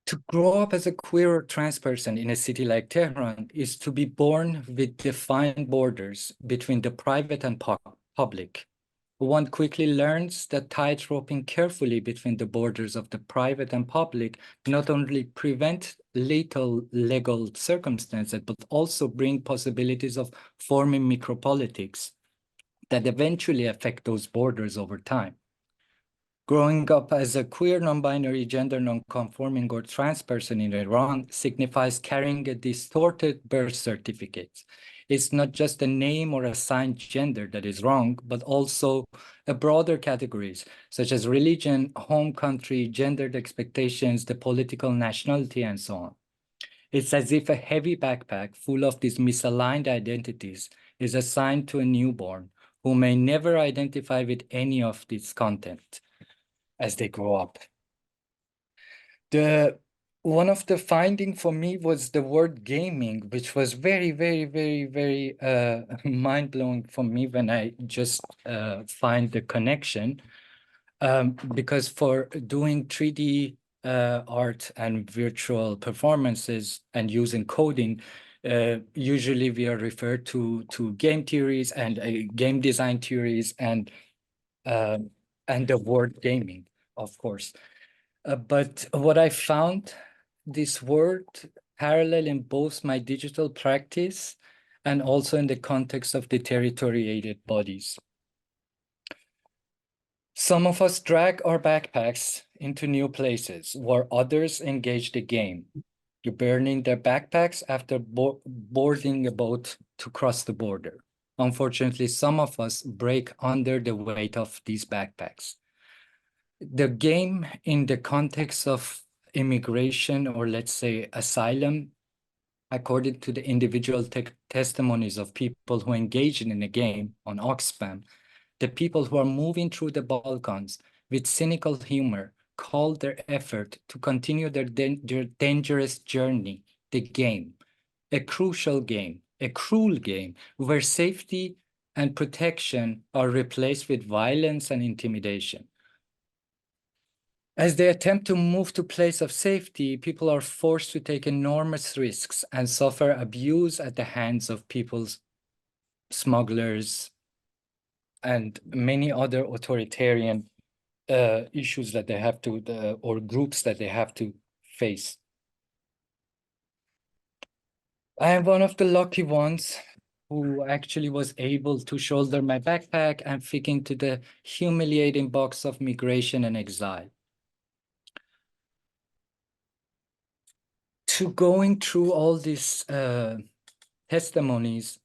To grow up as a queer or trans person in a city like Tehran is to be born with defined borders between the private and public, one quickly learns that tightroping carefully between the borders of the private and public not only prevent lethal legal circumstances, but also bring possibilities of forming micropolitics that eventually affect those borders over time. Growing up as a queer, non-binary, gender non-conforming, or trans person in Iran signifies carrying a distorted birth certificate. It's not just a name or assigned gender that is wrong, but also a broader categories such as religion, home country, gendered expectations, the political nationality, and so on. It's as if a heavy backpack full of these misaligned identities is assigned to a newborn who may never identify with any of this content as they grow up. One of the findings for me was the word gaming, which was very, very, very, very mind-blowing for me when I just find the connection. Because for doing 3D art and virtual performances and using coding, usually we are referred to game theories and game design theories and the word gaming, of course. But what I found, this word parallel in both my digital practice and also in the context of deterritoriated bodies. Some of us drag our backpacks into new places where others engage the game, burning their backpacks after boarding a boat to cross the border. Unfortunately, some of us break under the weight of these backpacks. The game in the context of immigration, or let's say asylum, according to the individual testimonies of people who engage in a game on Oxfam, the people who are moving through the Balkans with cynical humor call their effort to continue their dangerous journey the game, a crucial game, a cruel game, where safety and protection are replaced with violence and intimidation. As they attempt to move to a place of safety, people are forced to take enormous risks and suffer abuse at the hands of people's smugglers and many other authoritarian issues that they have to, or groups that they have to face. I am one of the lucky ones who actually was able to shoulder my backpack and fit into the humiliating box of migration and exile. To going through all these testimonies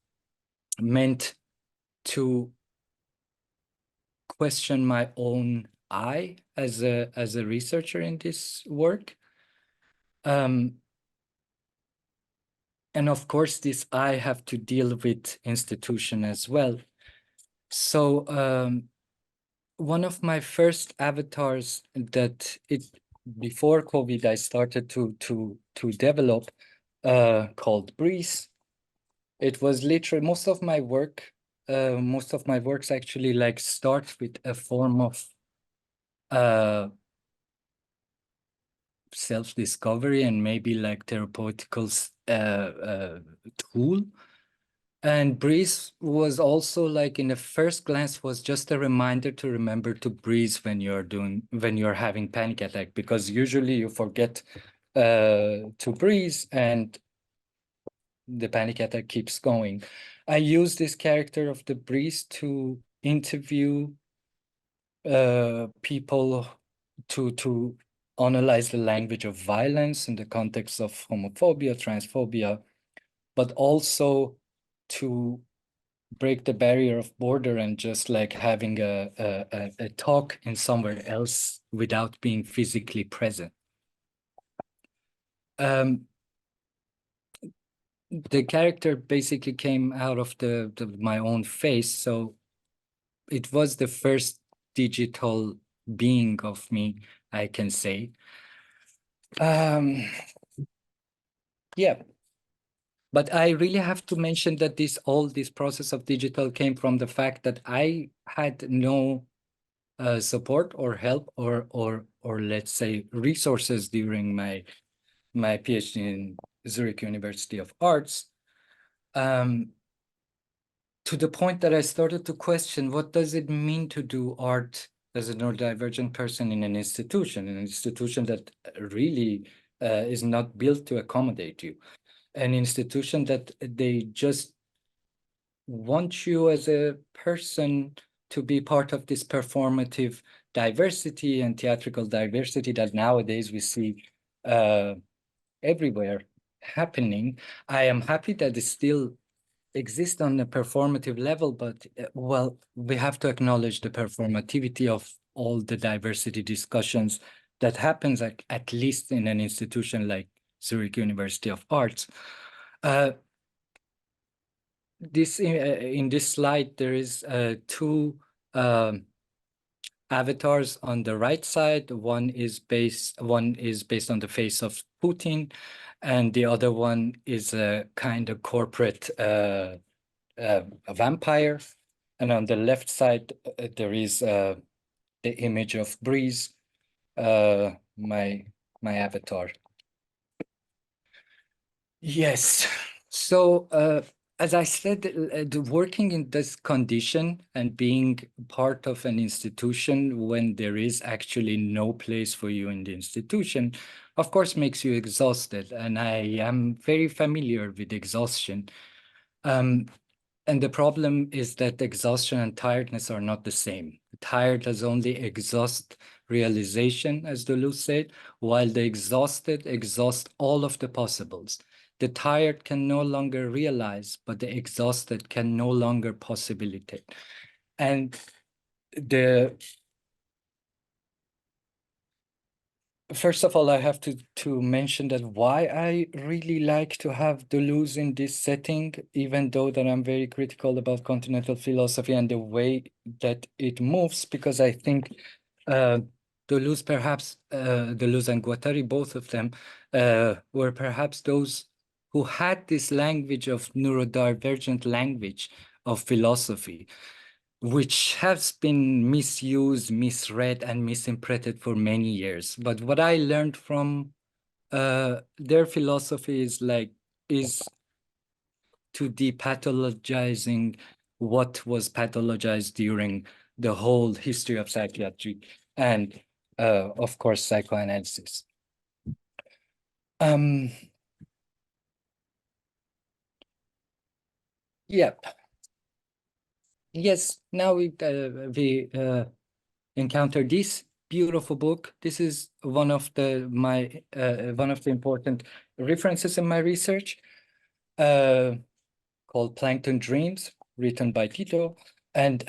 meant to question my own I as a researcher in this work. And of course, this I have to deal with institution as well. So one of my first avatars that before COVID I started to develop called Breeze. It was literally most of my works actually like start with a form of self-discovery and maybe like therapeutical tool. And Breeze was also like in the first glance was just a reminder to remember to breathe when you're having panic attack, because usually you forget to breathe and the panic attack keeps going. I use this character of the Breeze to interview people to analyze the language of violence in the context of homophobia, transphobia, but also to break the barrier of border and just like having a talk in somewhere else without being physically present. The character basically came out of my own face, so it was the first digital being of me, I can say. Yeah, but I really have to mention that all this process of digital came from the fact that I had no support or help or let's say resources during my PhD in Zurich University of Arts. to the point that I started to question, what does it mean to do art as a neurodivergent person in an institution that really is not built to accommodate you, an institution that they just want you as a person to be part of this performative diversity and theatrical diversity that nowadays we see everywhere happening. I am happy that it still exists on a performative level, but well, we have to acknowledge the performativity of all the diversity discussions that happens at least in an institution like Zurich University of Arts. In this slide, there is two avatars on the right side. One is based on the face of Putin, and the other one is a kind of corporate a vampire. And on the left side, there is the image of Breeze, my avatar. Yes. So as I said, working in this condition and being part of an institution when there is actually no place for you in the institution, of course, makes you exhausted. And I am very familiar with exhaustion. And the problem is that exhaustion and tiredness are not the same. Tired does only exhaust realization, as Deleuze said, while the exhausted exhaust all of the possibles. The tired can no longer realize, but the exhausted can no longer possibilitate. And first of all, I have to mention that why I really like to have Deleuze in this setting, even though that I'm very critical about continental philosophy and the way that it moves, because I think Deleuze and Guattari, both of them, were perhaps those who had this language of neurodivergent language of philosophy, which has been misused, misread, and misinterpreted for many years. But what I learned from their philosophy is to depathologizing what was pathologized during the whole history of psychiatry and, of course, psychoanalysis. Yep. Yes, now we encounter this beautiful book. This is one of the important references in my research, called Plankton Dreams, written by Tito, and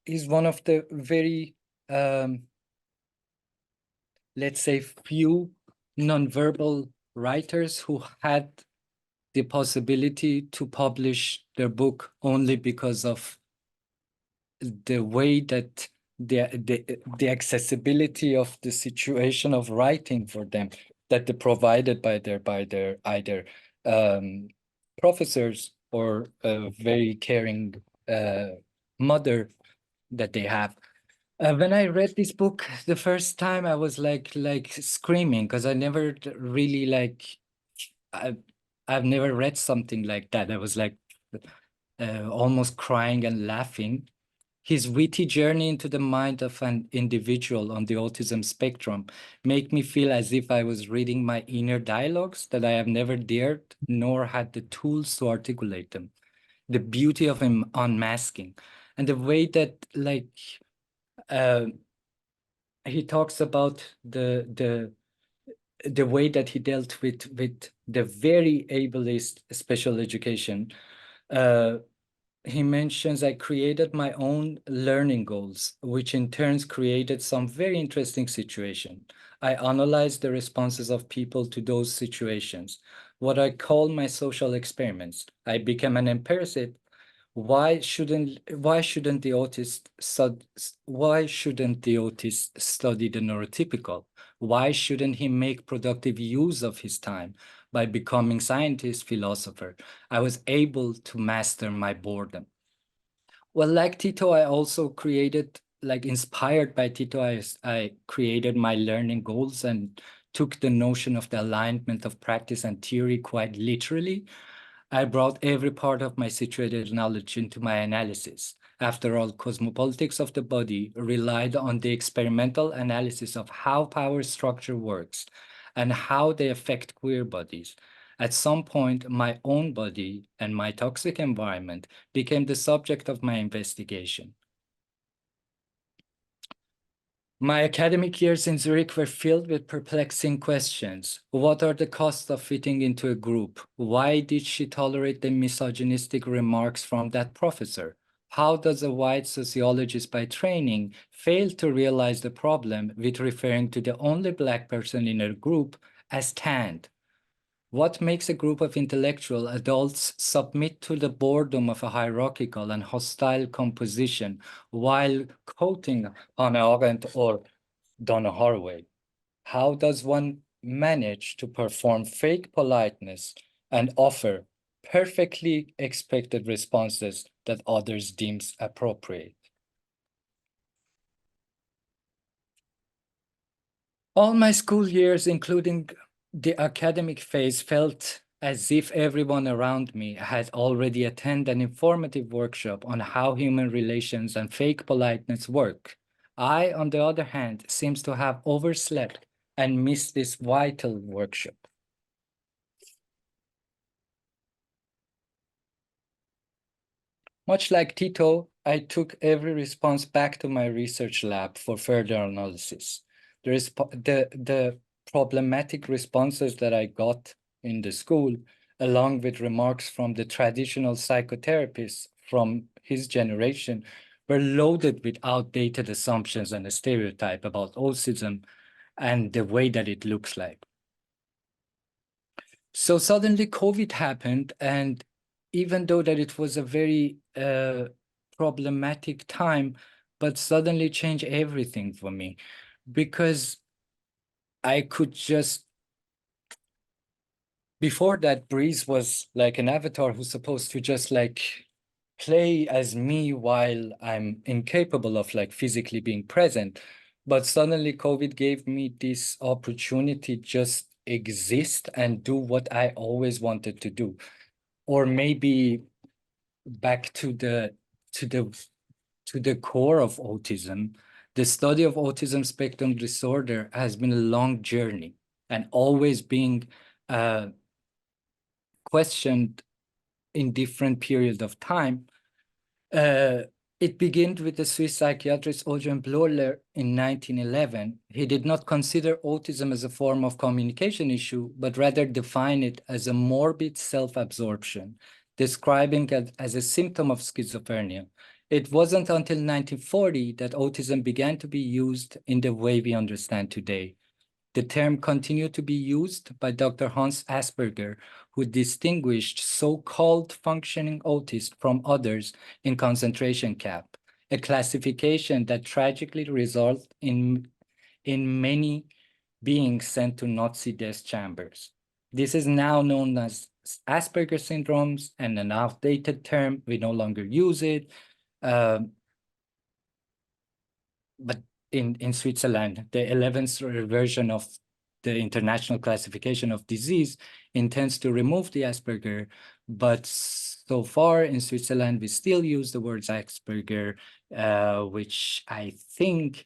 is one of the very let's say few nonverbal writers who had the possibility to publish their book only because of the way that the accessibility of the situation of writing for them that they provided by their either professors or a very caring mother that they have. When I read this book the first time, I was like screaming, because I never really I've never read something like that. I was like almost crying and laughing. His witty journey into the mind of an individual on the autism spectrum made me feel as if I was reading my inner dialogues that I have never dared nor had the tools to articulate them. The beauty of him unmasking and the way that he talks about the way that he dealt with the very ableist special education. He mentions, I created my own learning goals, which in turn created some very interesting situations. I analyzed the responses of people to those situations, what I call my social experiments. I became an empiricist. Why shouldn't the autist study the neurotypical? Why shouldn't he make productive use of his time by becoming scientist, philosopher? I was able to master my boredom. Well, like Tito, I also created, inspired by Tito, I created my learning goals and took the notion of the alignment of practice and theory quite literally. I brought every part of my situated knowledge into my analysis. After all, cosmopolitics of the body relied on the experimental analysis of how power structure works and how they affect queer bodies. At some point, my own body and my toxic environment became the subject of my investigation. My academic years in Zurich were filled with perplexing questions. What are the costs of fitting into a group? Why did she tolerate the misogynistic remarks from that professor? How does a white sociologist by training fail to realize the problem with referring to the only Black person in a group as tanned? What makes a group of intellectual adults submit to the boredom of a hierarchical and hostile composition while quoting Hannah Arendt or Donna Haraway? How does one manage to perform fake politeness and offer perfectly expected responses that others deem appropriate? All my school years, including the academic phase, felt as if everyone around me had already attended an informative workshop on how human relations and fake politeness work. I, on the other hand, seems to have overslept and missed this vital workshop. Much like Tito, I took every response back to my research lab for further analysis. The problematic responses that I got in the school, along with remarks from the traditional psychotherapists from his generation, were loaded with outdated assumptions and a stereotype about autism and the way that it looks like. So suddenly COVID happened, and even though that it was a very problematic time, but suddenly changed everything for me, because I could just, before that, Breeze was like an avatar who's supposed to just like play as me while I'm incapable of like physically being present. But suddenly COVID gave me this opportunity just exist and do what I always wanted to do. Or maybe back to the core of autism. The study of autism spectrum disorder has been a long journey and always being questioned in different periods of time. It began with the Swiss psychiatrist Eugen Bleuler in 1911. He did not consider autism as a form of communication issue, but rather define it as a morbid self-absorption, describing it as a symptom of schizophrenia. It wasn't until 1940 that autism began to be used in the way we understand today. The term continued to be used by Dr. Hans Asperger, who distinguished so-called functioning autists from others in concentration camp, a classification that tragically resulted in many being sent to Nazi death chambers. This is now known as Asperger syndromes, and an outdated term. We no longer use it. But in Switzerland, the 11th version of the International Classification of Disease intends to remove the Asperger, but so far in Switzerland, we still use the words Asperger, which I think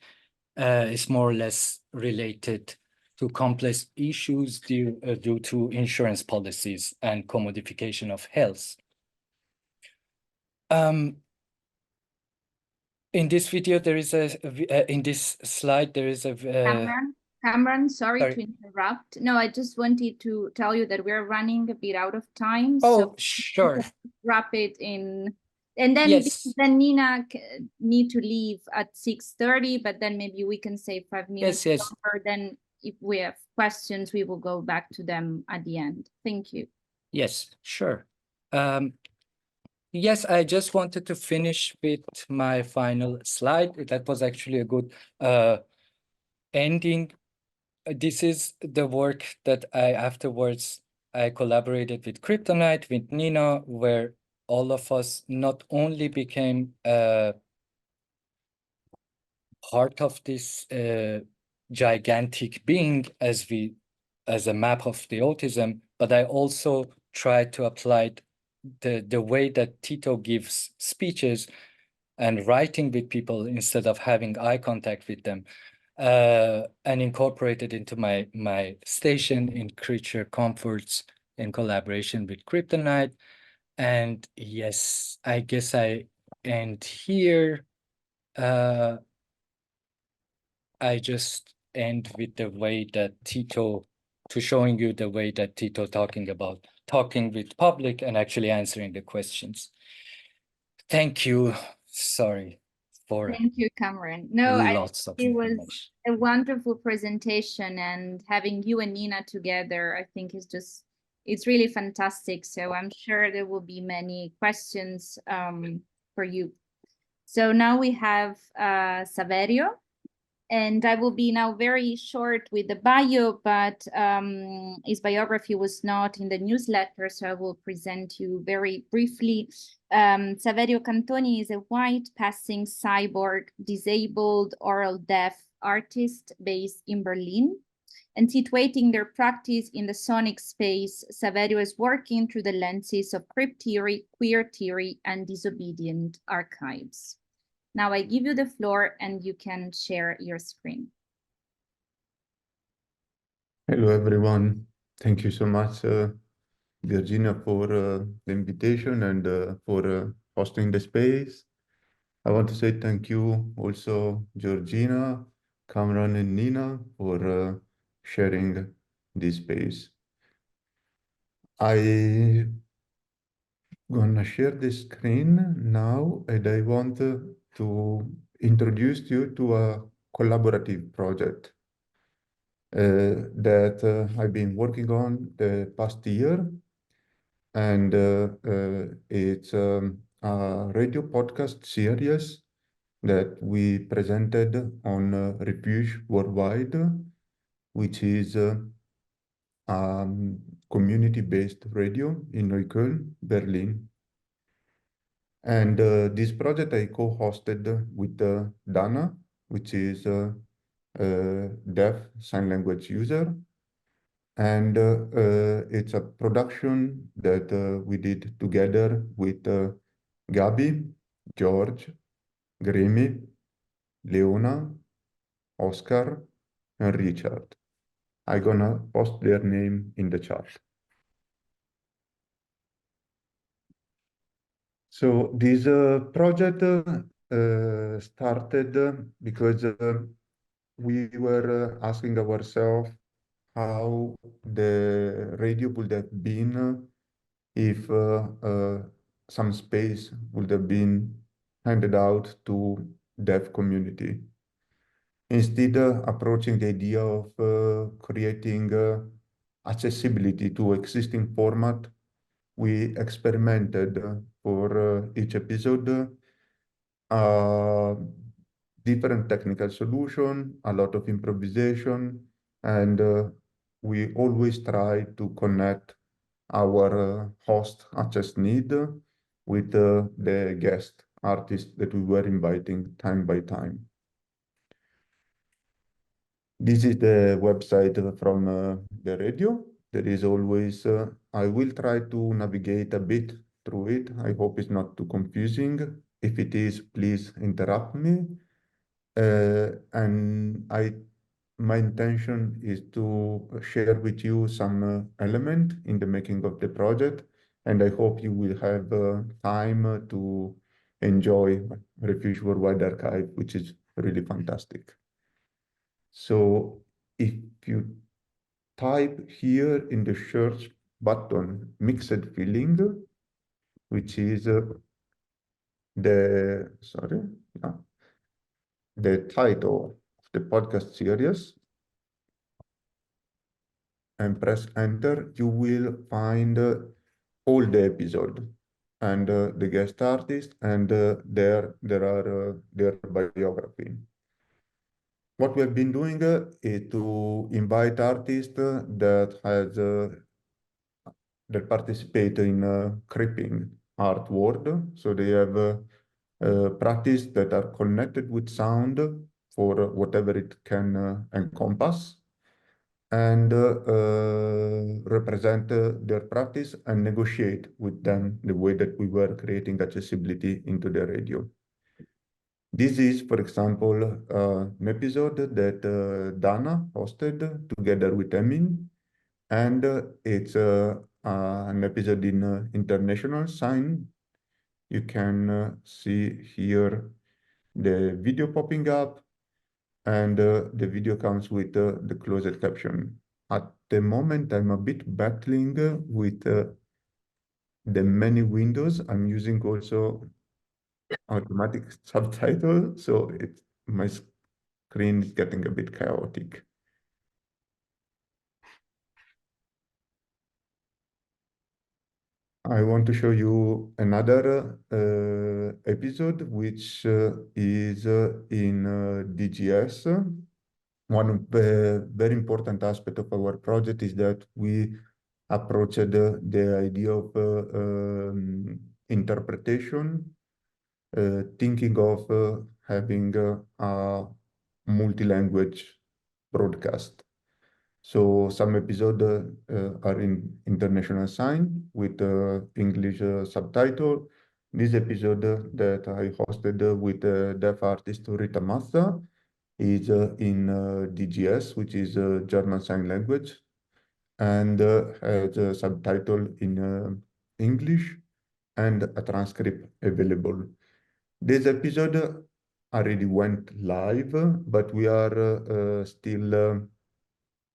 is more or less related to complex issues due to insurance policies and commodification of health. In this video, there is in this slide, there is a... Kamran, sorry to interrupt. No, I just wanted to tell you that we're running a bit out of time. Oh, so sure. Wrap it in. And then, yes. then Nina need to leave at 6:30, but then maybe we can save 5 minutes. Yes. Longer. Then if we have questions, we will go back to them at the end. Thank you. Yes, sure. Yes, I just wanted to finish with my final slide. That was actually a good ending. This is the work that afterwards I collaborated with Kryptonite, with Nina, where all of us not only became part of this gigantic being as a map of the autism, but I also tried to apply the way that Tito gives speeches and writing with people instead of having eye contact with them, and incorporated into my station in Creature Comforts in collaboration with Kryptonite. And yes, I guess I end here. I just end with the way that Tito, to showing you the way that Tito talking with public and actually answering the questions. Thank you. Sorry for Thank you, Kamran. No, lots of it was information. a wonderful presentation, and having you and Nina together, I think is just, it's really fantastic. So I'm sure there will be many questions for you. So now we have Saverio, and I will be now very short with the bio, but his biography was not in the newsletter, so I will present you very briefly. Saverio Cantoni is a white passing cyborg disabled oral deaf artist based in Berlin. And situating their practice in the sonic space, Saverio is working through the lenses of crypt theory, queer theory, and disobedient archives. Now I give you the floor and you can share your screen. Hello, everyone. Thank you so much, Virginia, for the invitation and for hosting the space. I want to say thank you also, Georgina, Kamran, and Nina for sharing this space. I'm gonna share the screen now, and I want to introduce you to a collaborative project that I've been working on the past year. And it's a radio podcast series that we presented on Refuge Worldwide, which is community-based radio in Neukölln, Berlin. And this project I co-hosted with Dana, which is a deaf sign language user. And it's a production that we did together with Gabi, George, Grammy, Leona, Oscar, and Richard. I'm gonna post their name in the chat. So this project started because we were asking ourselves how the radio would have been if some space would have been handed out to deaf community. Instead, approaching the idea of creating accessibility to existing format, we experimented for each episode different technical solution, a lot of improvisation, and we always try to connect our host access need with the guest artists that we were inviting time by time. This is the website from the radio. There is always, I will try to navigate a bit through it. I hope it's not too confusing. If it is, please interrupt me. And my intention is to share with you some element in the making of the project, and I hope you will have time to enjoy Refuge Worldwide Archive, which is really fantastic. So if you type here in the search button, mixed feeling, which is the title of the podcast series, and press enter, you will find all the episode and the guest artist and their biography. What we have been doing is to invite artists that participate in creeping art world. So they have practice that are connected with sound for whatever it can encompass. and represent their practice and negotiate with them the way that we were creating accessibility into the radio. This is, for example, an episode that Dana hosted together with Emin, and it's an episode in International Sign. You can see here the video popping up, and the video comes with the closed caption. At the moment, I'm a bit battling with the many windows. I'm using also automatic subtitle, so my screen is getting a bit chaotic. I want to show you another episode, which is in DGS. One of the very important aspects of our project is that we approached the idea of interpretation, thinking of having a multi-language broadcast. So some episodes are in International Sign with English subtitle. This episode that I hosted with deaf artist Rita Mazza is in DGS, which is German Sign Language, and has a subtitle in English and a transcript available. This episode already went live, but we are still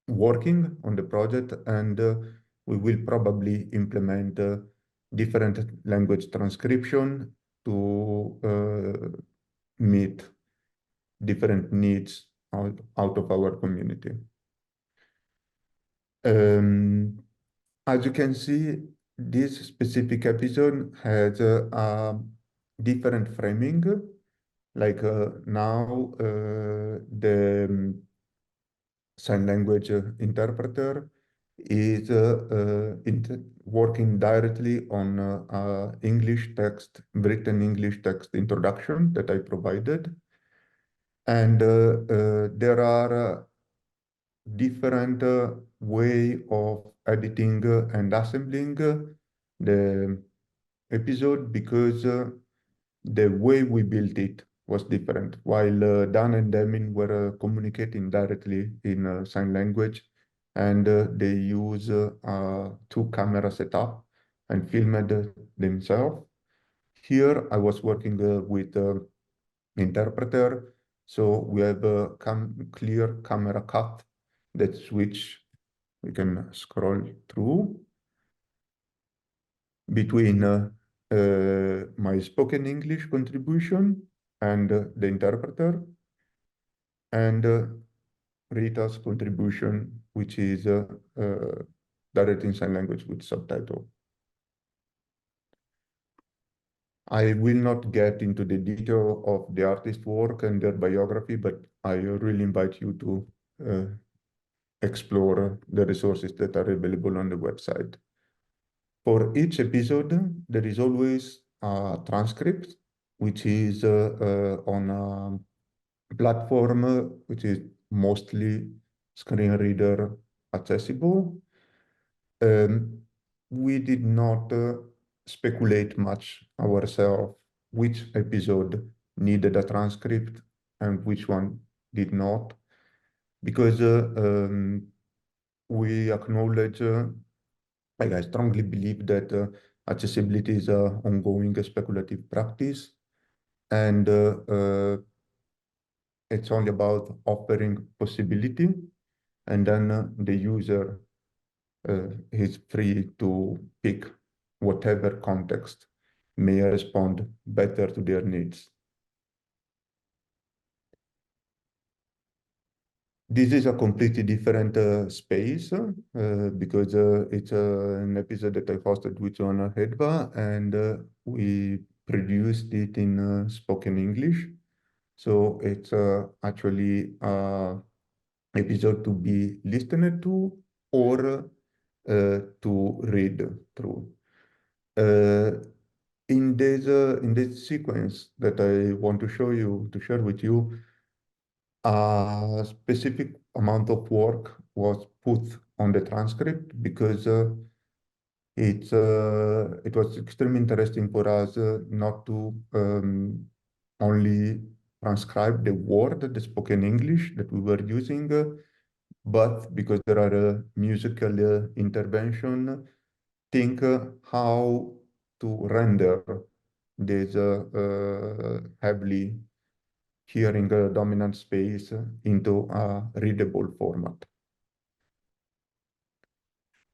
working on the project, and we will probably implement different language transcription to meet different needs out of our community. As you can see, this specific episode has a different framing. Like now, the sign language interpreter is working directly on English text, written English text introduction that I provided. And there are different way of editing and assembling the episode, because the way we built it was different. While Dan and Demin were communicating directly in sign language, and they use two-camera setup and filmed themselves. Here I was working with interpreter, so we have a clear camera cut that switch. We can scroll through between my spoken English contribution and the interpreter, and Rita's contribution, which is direct in sign language with subtitle. I will not get into the detail of the artist's work and their biography, but I really invite you to explore the resources that are available on the website. For each episode, there is always a transcript, which is on a platform which is mostly screen reader accessible. We did not speculate much ourselves which episode needed a transcript and which one did not, because we acknowledge, like I strongly believe that accessibility is an ongoing speculative practice, and it's only about offering possibility, and then the user is free to pick whatever context may respond better to their needs. This is a completely different space because it's an episode that I hosted with Joanna Hedva, and we produced it in spoken English. So it's actually an episode to be listened to or to read through. In this sequence that I want to share with you, a specific amount of work was put on the transcript because it was extremely interesting for us not to only transcribe the word, the spoken English that we were using, but because there are musical intervention, think how to render this heavily hearing dominant space into a readable format.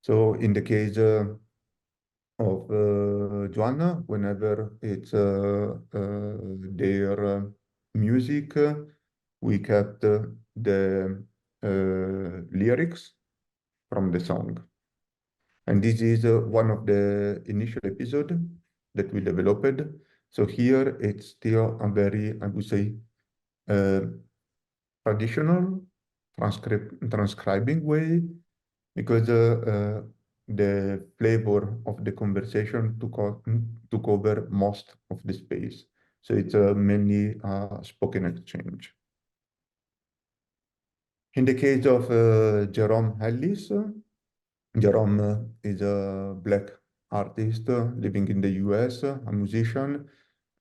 So in the case of Joanna, whenever it's their music, we kept the lyrics from the song. And this is one of the initial episodes that we developed. So here it's still a very, I would say, traditional transcribing way, because the flavor of the conversation took over most of the space. So it's mainly spoken exchange. In the case of Jerome Ellis, Jerome is a Black artist living in the US, a musician,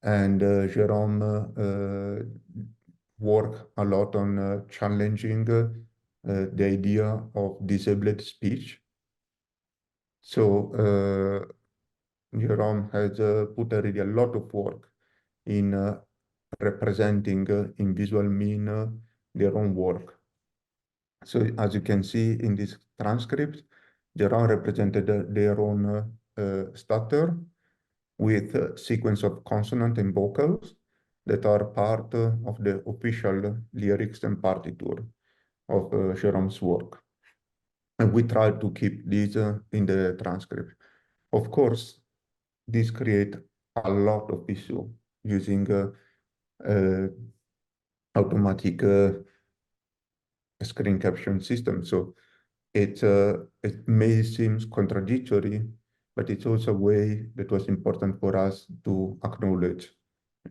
and Jerome worked a lot on challenging the idea of disabled speech. So Jerome has put already a lot of work in representing in visual mean their own work. So as you can see in this transcript, Jerome represented their own stutter with a sequence of consonant and vocals that are part of the official lyrics and partiture of Jerome's work. And we try to keep these in the transcript. Of course, this creates a lot of issue using automatic screen caption system. So it may seem contradictory, but it's also a way that was important for us to acknowledge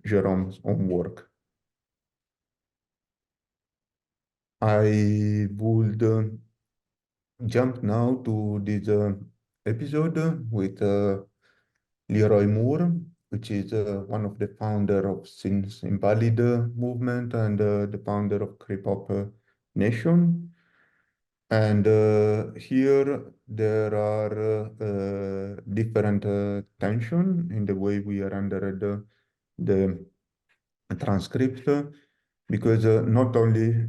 Jerome's own work. I would jump now to this episode with Leroy Moore, which is one of the founder of Since Invalid movement and the founder of Krip-Hop Nation. And here there are different tension in the way we rendered the transcript, because not only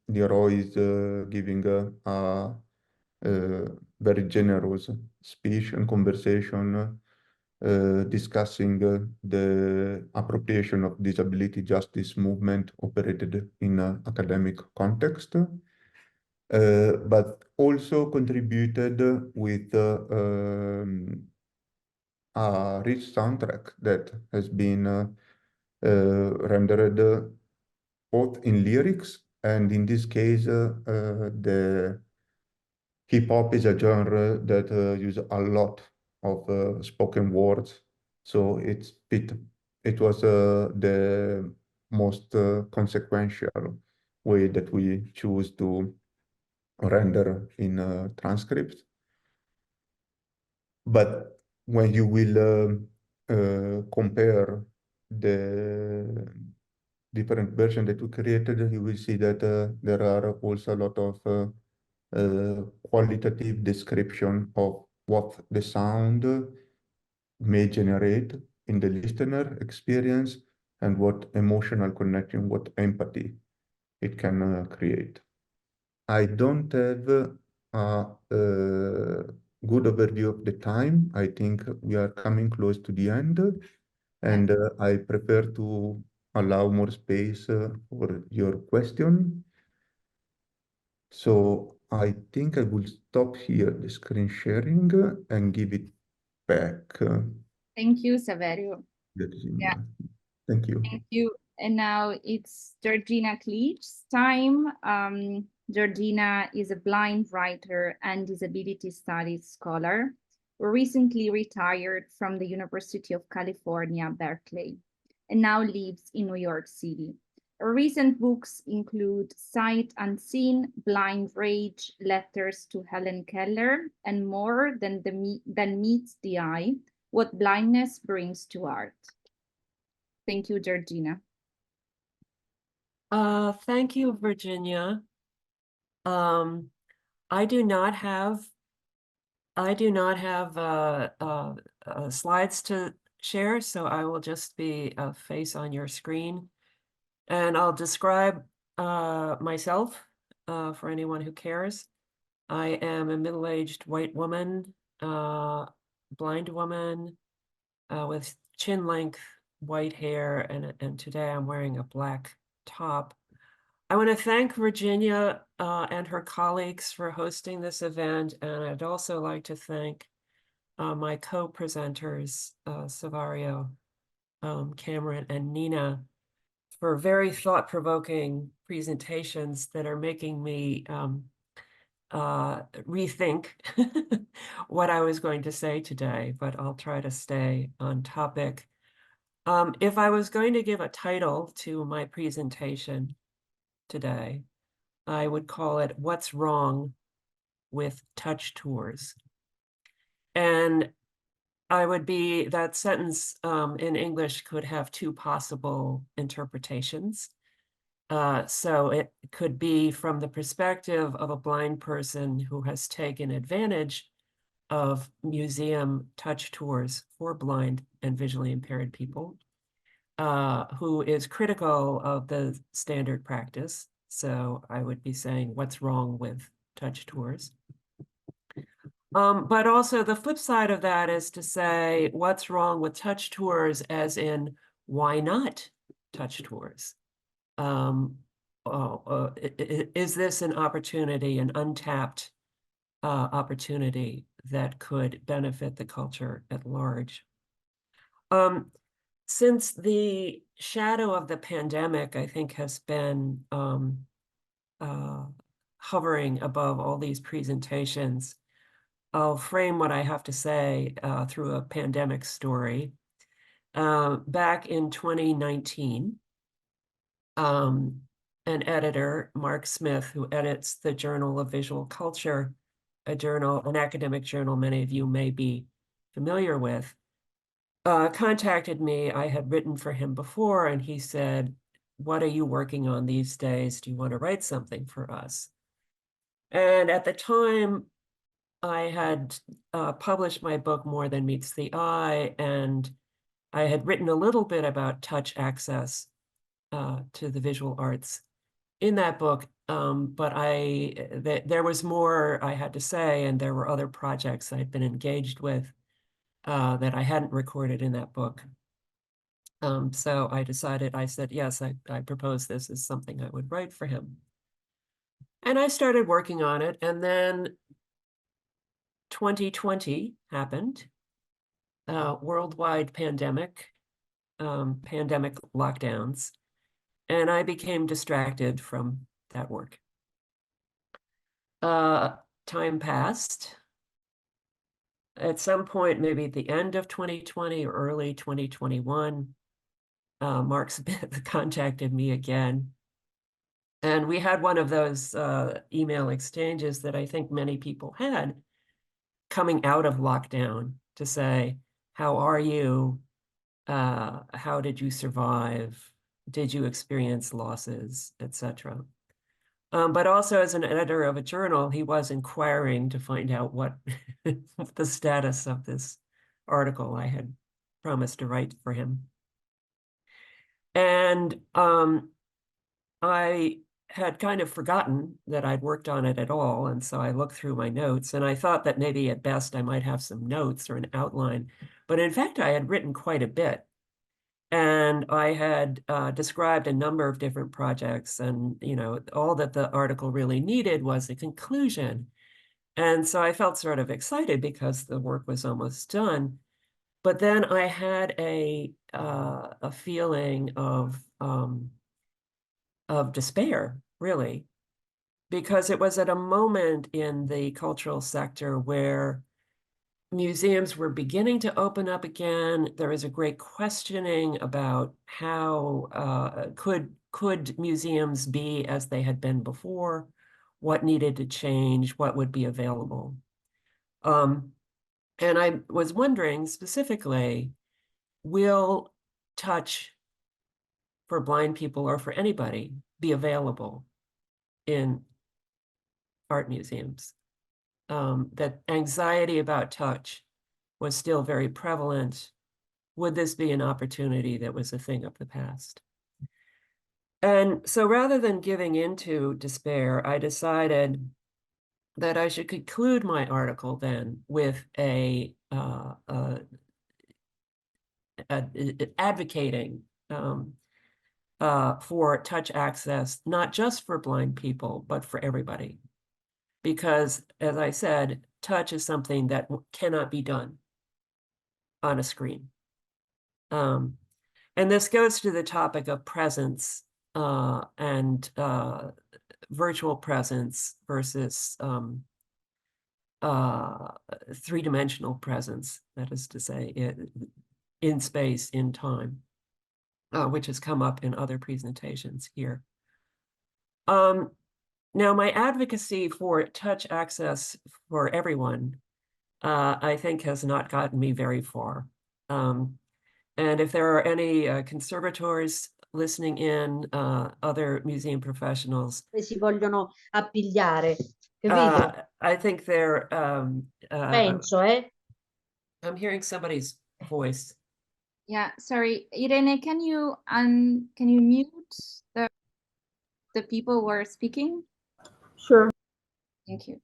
Leroy is giving a very generous speech and conversation discussing the appropriation of disability justice movement operated in an academic context, but also contributed with a rich soundtrack that has been rendered both in lyrics, and in this case, the hip hop is a genre that uses a lot of spoken words. So it was the most consequential way that we choose to render in transcripts. But when you will compare the different versions that we created, you will see that there are also a lot of qualitative description of what the sound may generate in the listener experience and what emotional connection, what empathy it can create. I don't have a good overview of the time. I think we are coming close to the end, and I prefer to allow more space for your question. So I think I will stop here the screen sharing and give it back. Thank you, Saverio. Yeah. Thank you. Thank you. And now it's Georgina Kleege's time. Georgina is a blind writer and disability studies scholar who recently retired from the University of California, Berkeley, and now lives in New York City. Recent books include Sight Unseen, Blind Rage, Letters to Helen Keller, and More Than Meets the Eye, What Blindness Brings to Art. Thank you, Georgina. Thank you, Virginia. I do not have slides to share, so I will just be a face on your screen. And I'll describe myself for anyone who cares. I am a middle-aged white woman, blind woman with chin-length white hair, and today I'm wearing a black top. I want to thank Virginia and her colleagues for hosting this event, and I'd also like to thank my co-presenters, Saverio, Kamran, and Nina, for very thought-provoking presentations that are making me rethink what I was going to say today, but I'll try to stay on topic. If I was going to give a title to my presentation today, I would call it "What's Wrong with Touch Tours?" And that sentence in English could have two possible interpretations. So it could be from the perspective of a blind person who has taken advantage of museum touch tours for blind and visually impaired people, who is critical of the standard practice. So I would be saying, what's wrong with touch tours? But also the flip side of that is to say, what's wrong with touch tours, as in, why not touch tours? Is this an opportunity, an untapped opportunity that could benefit the culture at large? Since the shadow of the pandemic, I think, has been hovering above all these presentations, I'll frame what I have to say through a pandemic story. Back in 2019, an editor, Mark Smith, who edits the Journal of Visual Culture, an academic journal many of you may be familiar with, contacted me. I had written for him before, and he said, "What are you working on these days? Do you want to write something for us?" And at the time, I had published my book, More Than Meets the Eye, and I had written a little bit about touch access to the visual arts in that book, but there was more I had to say, and there were other projects I'd been engaged with that I hadn't recorded in that book. So I said, yes, I propose this as something I would write for him. And I started working on it, and then 2020 happened, worldwide pandemic lockdowns, and I became distracted from that work. Time passed. At some point, maybe at the end of 2020 or early 2021, Mark Smith contacted me again. And we had one of those email exchanges that I think many people had coming out of lockdown to say, how are you? How did you survive? Did you experience losses, etc.? But also, as an editor of a journal, he was inquiring to find out what the status of this article I had promised to write for him. And I had kind of forgotten that I'd worked on it at all. And so I looked through my notes, and I thought that maybe at best I might have some notes or an outline. But in fact, I had written quite a bit. And I had described a number of different projects, and all that the article really needed was a conclusion. And so I felt sort of excited because the work was almost done. But then I had a feeling of despair, really, because it was at a moment in the cultural sector where museums were beginning to open up again. There was a great questioning about how could could museums be as they had been before? What needed to change? What would be available? And I was wondering specifically, will touch for blind people or for anybody be available in art museums? That anxiety about touch was still very prevalent. Would this be an opportunity that was a thing of the past? And so rather than giving into despair, I decided that I should conclude my article then with advocating for touch access, not just for blind people, but for everybody. Because, as I said, touch is something that cannot be done on a screen. And this goes to the topic of presence and virtual presence versus three-dimensional presence, that is to say, in space, in time, which has come up in other presentations here. Now, my advocacy for touch access for everyone, I think, has not gotten me very far. And if there are any conservators listening in, other museum professionals, si vogliono appigliare, capito? I think they're, Penso, I'm hearing somebody's voice. Yeah, sorry, Irene, can you mute the people who are speaking? Sure. Thank you.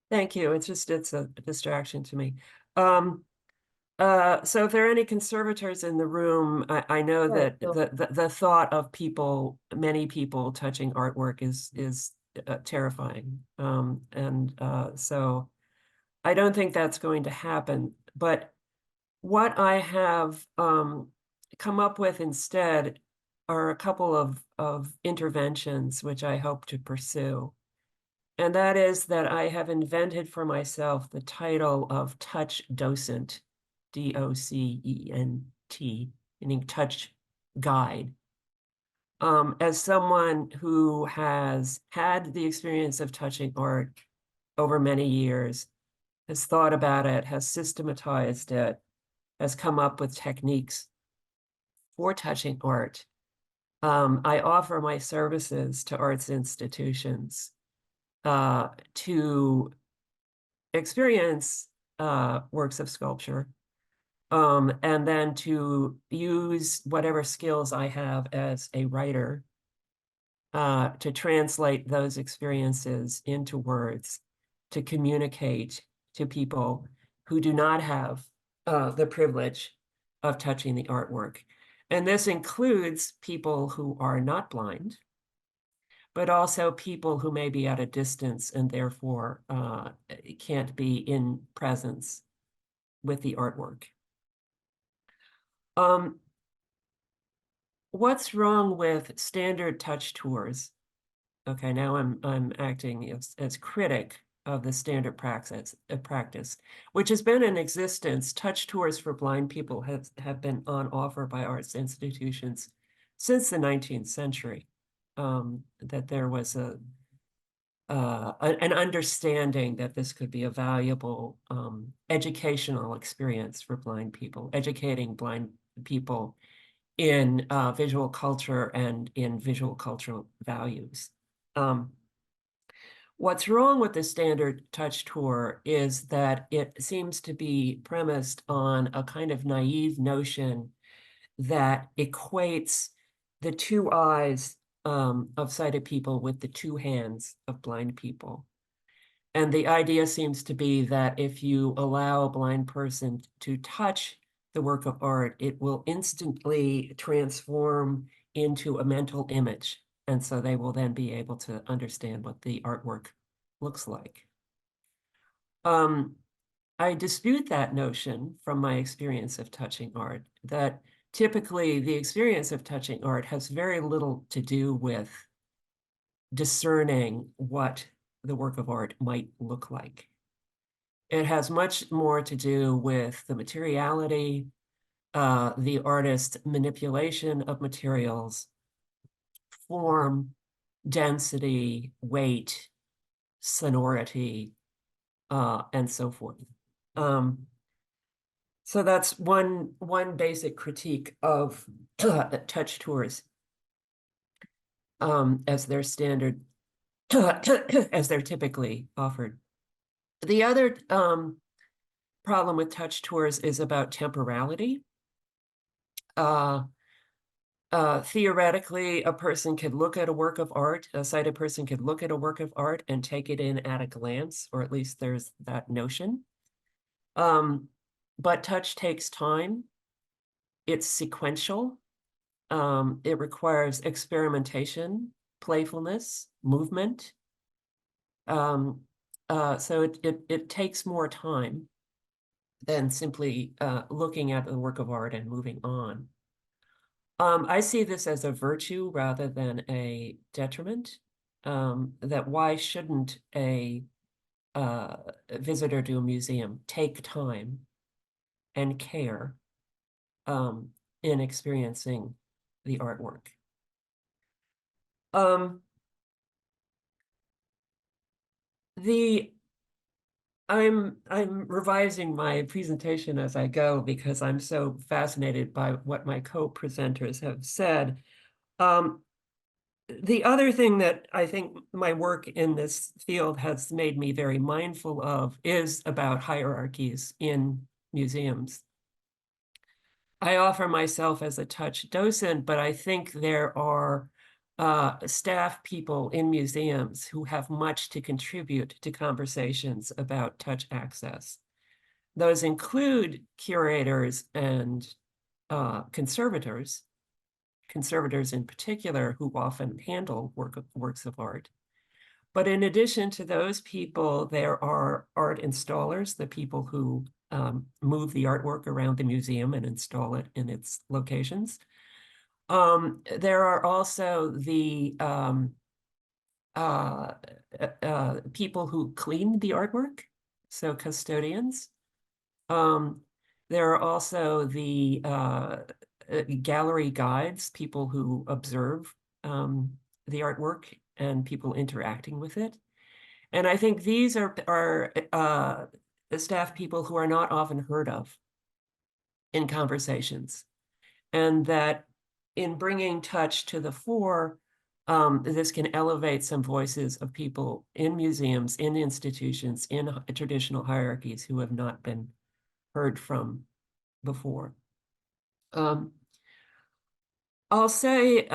Thank you. It's a distraction to me. So if there are any conservators in the room, I know that the thought of many people touching artwork is terrifying. So I don't think that's going to happen. But what I have come up with instead are a couple of interventions which I hope to pursue. And that is that I have invented for myself the title of touch docent, D-O-C-E-N-T, meaning touch guide. As someone who has had the experience of touching art over many years, has thought about it, has systematized it, has come up with techniques for touching art, I offer my services to arts institutions to experience works of sculpture, and then to use whatever skills I have as a writer to translate those experiences into words, to communicate to people who do not have the privilege of touching the artwork. And this includes people who are not blind, but also people who may be at a distance and therefore can't be in presence with the artwork. What's wrong with standard touch tours? Okay, now I'm acting as critic of the standard practice, which has been in existence. Touch tours for blind people have been on offer by arts institutions since the 19th century. That there was an understanding that this could be a valuable educational experience for blind people, educating blind people in visual culture and in visual cultural values. What's wrong with the standard touch tour is that it seems to be premised on a kind of naive notion that equates the two eyes of sighted people with the two hands of blind people. And the idea seems to be that if you allow a blind person to touch the work of art, it will instantly transform into a mental image. And so they will then be able to understand what the artwork looks like. I dispute that notion from my experience of touching art, that typically the experience of touching art has very little to do with discerning what the work of art might look like. It has much more to do with the materiality, the artist's manipulation of materials, form, density, weight, sonority, and so forth. So that's one basic critique of touch tours as they're standard, as they're typically offered. The other problem with touch tours is about temporality. Theoretically, a person could look at a work of art, a sighted person could look at a work of art and take it in at a glance, or at least there's that notion. But touch takes time. It's sequential. It requires experimentation, playfulness, movement. So it takes more time than simply looking at the work of art and moving on. I see this as a virtue rather than a detriment, that why shouldn't a visitor to a museum take time and care in experiencing the artwork. I'm revising my presentation as I go because I'm so fascinated by what my co-presenters have said. The other thing that I think my work in this field has made me very mindful of is about hierarchies in museums. I offer myself as a touch docent, but I think there are staff people in museums who have much to contribute to conversations about touch access. Those include curators and conservators in particular, who often handle works of art. But in addition to those people, there are art installers, the people who move the artwork around the museum and install it in its locations. There are also the people who clean the artwork, so custodians. There are also the gallery guides, people who observe the artwork and people interacting with it. And I think these are staff people who are not often heard of in conversations, and that in bringing touch to the fore, this can elevate some voices of people in museums, in institutions, in traditional hierarchies who have not been heard from before. I'll say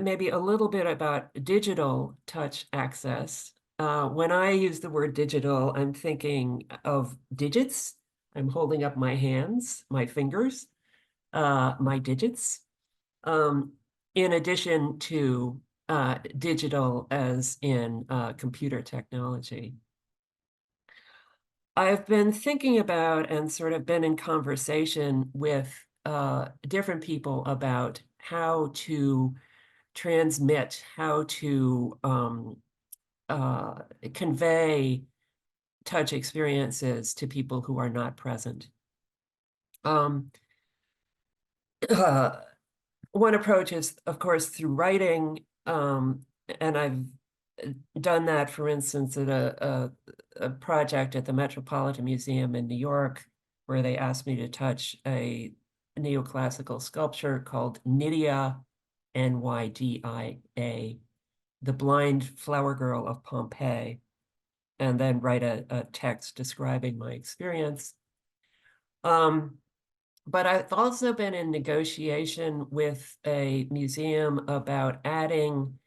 maybe a little bit about digital touch access. When I use the word digital, I'm thinking of digits. I'm holding up my hands, my fingers, my digits, in addition to digital as in computer technology. I've been thinking about and sort of been in conversation with different people about how to transmit, how to convey touch experiences to people who are not present. One approach is, of course, through writing, and I've done that, for instance, at a project at the Metropolitan Museum in New York, where they asked me to touch a neoclassical sculpture called Nydia, N-Y-D-I-A, the blind flower girl of Pompeii, and then write a text describing my experience. But I've also been in negotiation with a museum about adding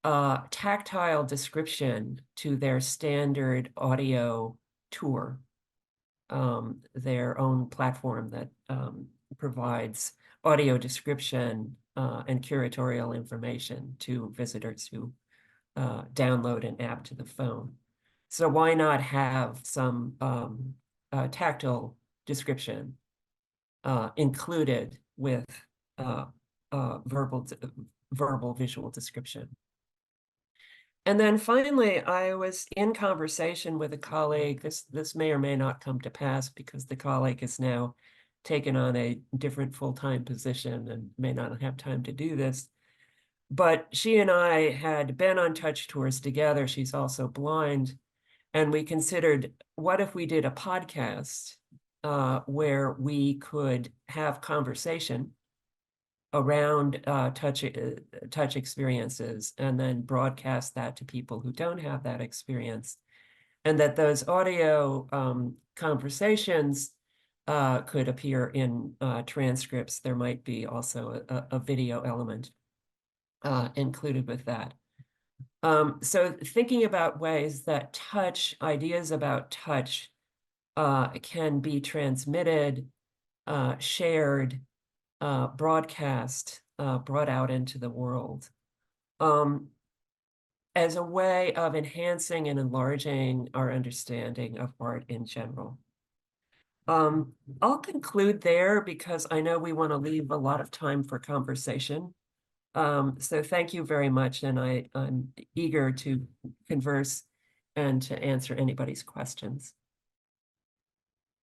tactile description to their standard audio tour, their own platform that provides audio description and curatorial information to visitors who download an app to the phone. So why not have some tactile description included with verbal visual description? And then finally, I was in conversation with a colleague. This may or may not come to pass because the colleague has now taken on a different full-time position and may not have time to do this. But she and I had been on touch tours together. She's also blind. And we considered, what if we did a podcast where we could have conversation around touch experiences and then broadcast that to people who don't have that experience, and that those audio conversations could appear in transcripts. There might be also a video element included with that. So thinking about ways that ideas about touch can be transmitted, shared, broadcast, brought out into the world as a way of enhancing and enlarging our understanding of art in general. I'll conclude there because I know we want to leave a lot of time for conversation. So thank you very much, and I'm eager to converse and to answer anybody's questions.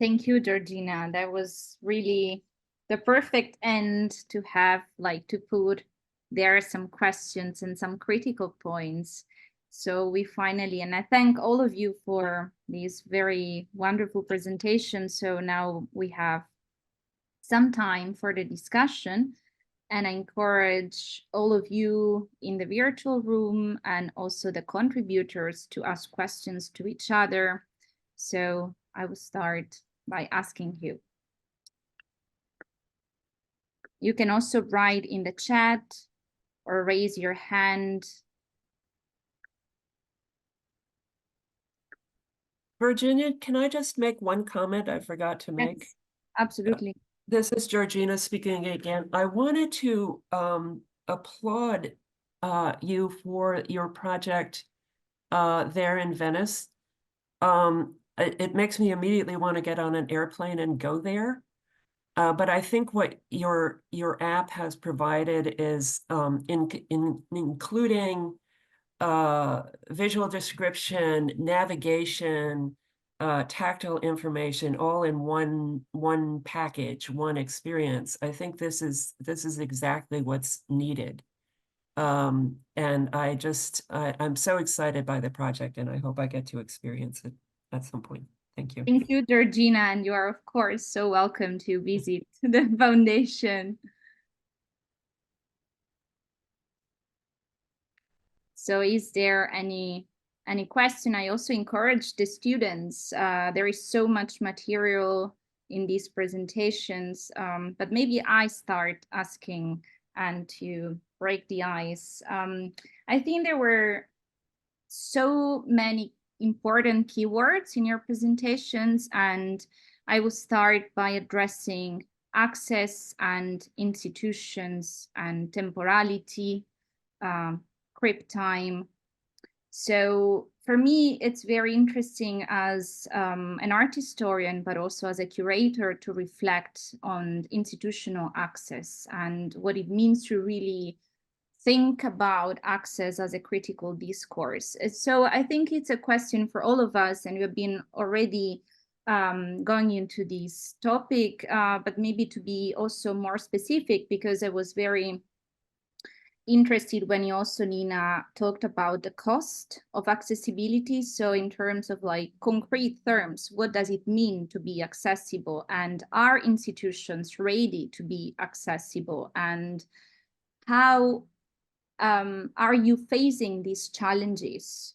Thank you, Georgina. That was really the perfect end to have, like, to put there some questions and some critical points. So we finally, and I thank all of you for these very wonderful presentations. So now we have some time for the discussion. And I encourage all of you in the virtual room and also the contributors to ask questions to each other. So I will start by asking you. You can also write in the chat or raise your hand. Virginia, can I just make one comment I forgot to make? Yes, absolutely. This is Georgina speaking again. I wanted to applaud you for your project there in Venice. It makes me immediately want to get on an airplane and go there. But I think what your app has provided is including visual description, navigation, tactile information, all in one package, one experience. I think this is exactly what's needed. And I'm so excited by the project, and I hope I get to experience it at some point. Thank you. Thank you, Georgina, and you are, of course, so welcome to visit the foundation. So is there any question? I also encourage the students. There is so much material in these presentations, but maybe I start asking and to break the ice. I think there were so many important keywords in your presentations, and I will start by addressing access and institutions and temporality, crib time. So for me, it's very interesting as an art historian, but also as a curator, to reflect on institutional access and what it means to really think about access as a critical discourse. So I think it's a question for all of us, and we've been already going into this topic, but maybe to be also more specific, because I was very interested when you also, Nina, talked about the cost of accessibility. So in terms of like concrete terms, what does it mean to be accessible? And are institutions ready to be accessible? And how are you facing these challenges,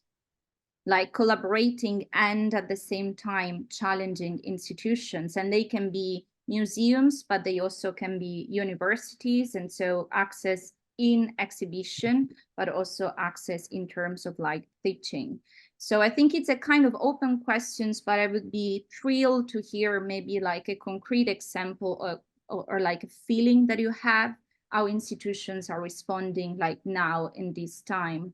like collaborating and at the same time challenging institutions? And they can be museums, but they also can be universities. And so access in exhibition, but also access in terms of like teaching. So I think it's a kind of open questions, but I would be thrilled to hear maybe like a concrete example or like a feeling that you have, how institutions are responding like now in this time.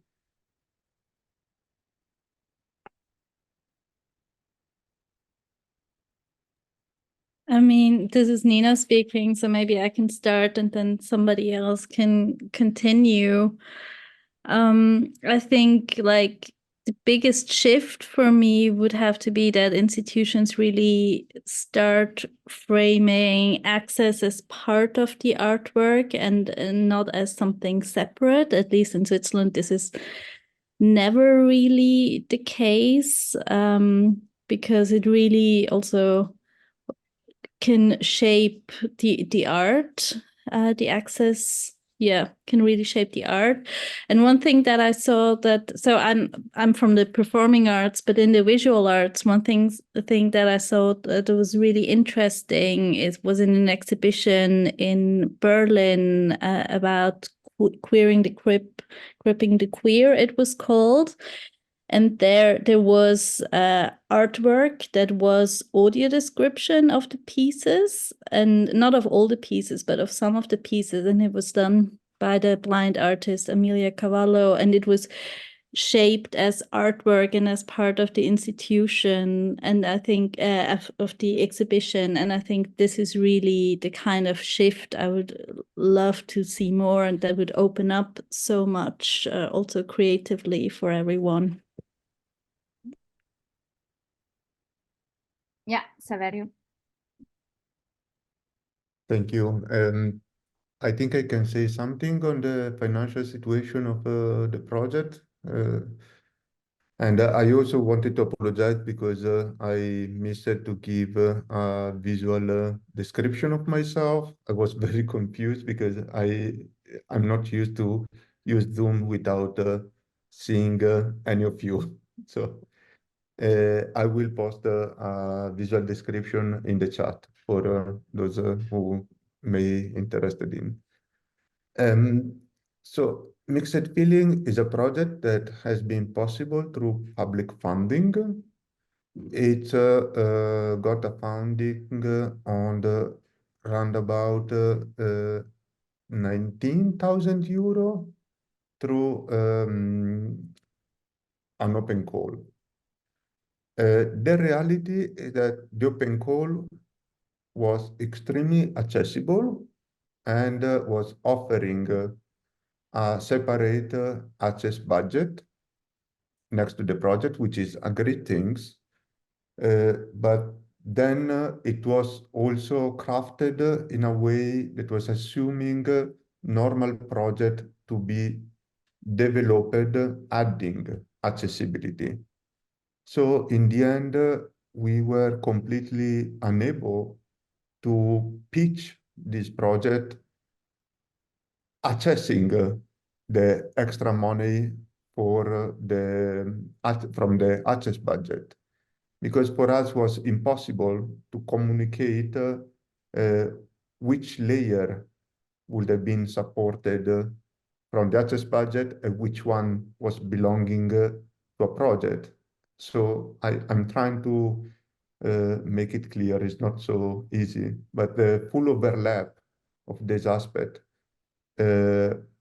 I mean, this is Nina speaking, so maybe I can start and then somebody else can continue. I think like the biggest shift for me would have to be that institutions really start framing access as part of the artwork and not as something separate. At least in Switzerland, this is never really the case, because it really also can shape the art, the access, can really shape the art. And one thing that I saw so I'm from the performing arts, but in the visual arts, the thing that I saw that was really interesting was in an exhibition in Berlin about queering the gripping the queer, it was called. And there was artwork that was audio description of the pieces, and not of all the pieces, but of some of the pieces. And it was done by the blind artist Emilia Cavallo, and it was shaped as artwork and as part of the institution, and I think of the exhibition. And I think this is really the kind of shift I would love to see more, and that would open up so much also creatively for everyone. Yeah, Saverio. Thank you. I think I can say something on the financial situation of the project. And I also wanted to apologize because I missed to give a visual description of myself. I was very confused because I'm not used to use Zoom without seeing any of you. So I will post a visual description in the chat for those who may be interested in. So Mixed Feeling is a project that has been possible through public funding. It got a funding on the roundabout 19,000 euro through an open call. The reality is that the open call was extremely accessible and was offering a separate access budget next to the project, which is a great thing. But then it was also crafted in a way that was assuming normal project to be developed, adding accessibility. So in the end, we were completely unable to pitch this project accessing the extra money for from the access budget, because for us was impossible to communicate which layer would have been supported from the access budget and which one was belonging to a project. So I'm trying to make it clear. It's not so easy, but the full overlap of this aspect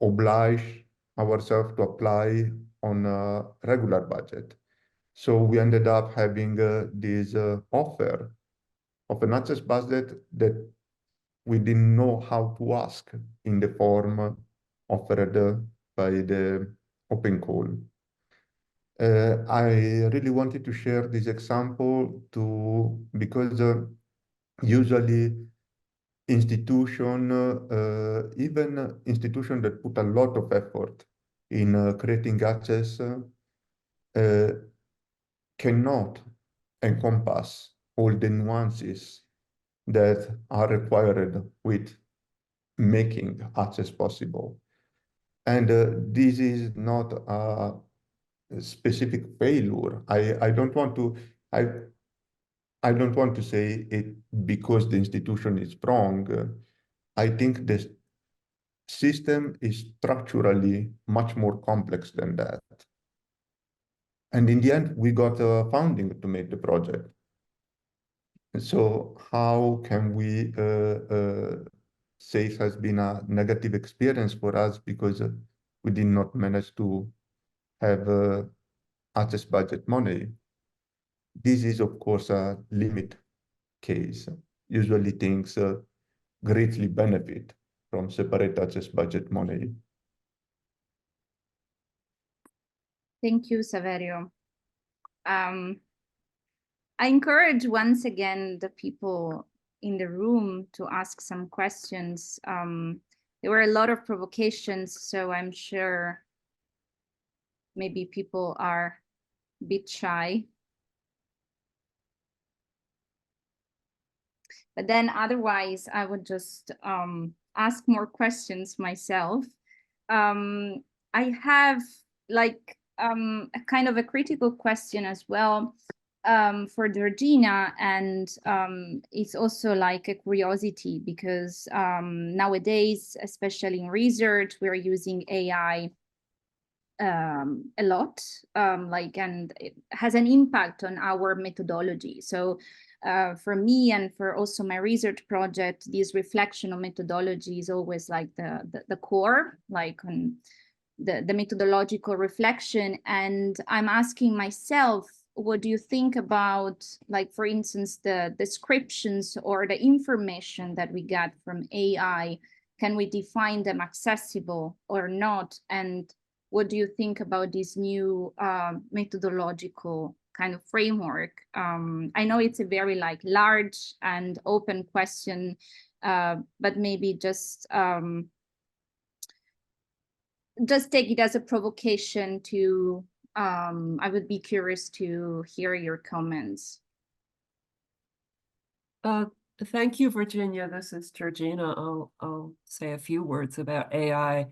oblige ourselves to apply on a regular budget. So we ended up having this offer of an access budget that we didn't know how to ask in the form offered by the open call. I really wanted to share this example because usually even institutions that put a lot of effort in creating access cannot encompass all the nuances that are required with making access possible. And this is not a specific failure. I don't want to say it because the institution is wrong. I think the system is structurally much more complex than that. And in the end, we got funding to make the project. So how can we say it has been a negative experience for us because we did not manage to have access budget money? This is, of course, a limit case. Usually things greatly benefit from separate access budget money. Thank you, Saverio. I encourage once again the people in the room to ask some questions. There were a lot of provocations, so I'm sure maybe people are a bit shy. But then otherwise, I would just ask more questions myself. I have like a kind of a critical question as well for Georgina, and it's also like a curiosity because nowadays, especially in research, we're using AI a lot, and it has an impact on our methodology. So for me and for also my research project, this reflection of methodology is always like the core, like on the methodological reflection. And I'm asking myself, what do you think about, like, for instance, the descriptions or the information that we get from AI? Can we define them accessible or not? And what do you think about this new methodological kind of framework? I know it's a very like large and open question, but maybe just take it as a provocation to, I would be curious to hear your comments. Thank you, Virginia. This is Georgina. I'll say a few words about AI.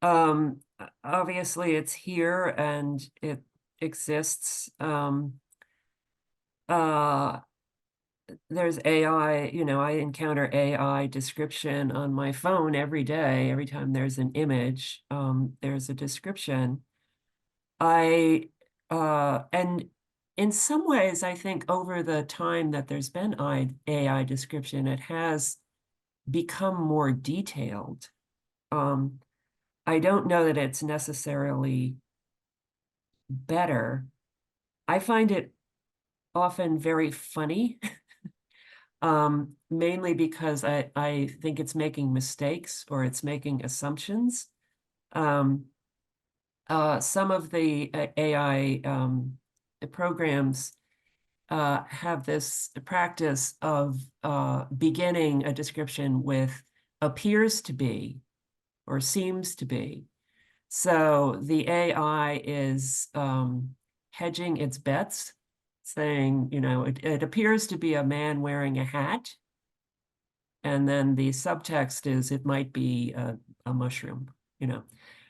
Obviously it's here and it exists. There's AI, you know, I encounter AI description on my phone every day. Every time there's an image, there's a description. And in some ways, I think over the time that there's been AI description, it has become more detailed. I don't know that it's necessarily better. I find it often very funny, mainly because I think it's making mistakes or it's making assumptions. Some of the AI programs have this practice of beginning a description with appears to be or seems to be. So the AI is hedging its bets, saying, you know, it appears to be a man wearing a hat. And then the subtext is it might be a mushroom, you know.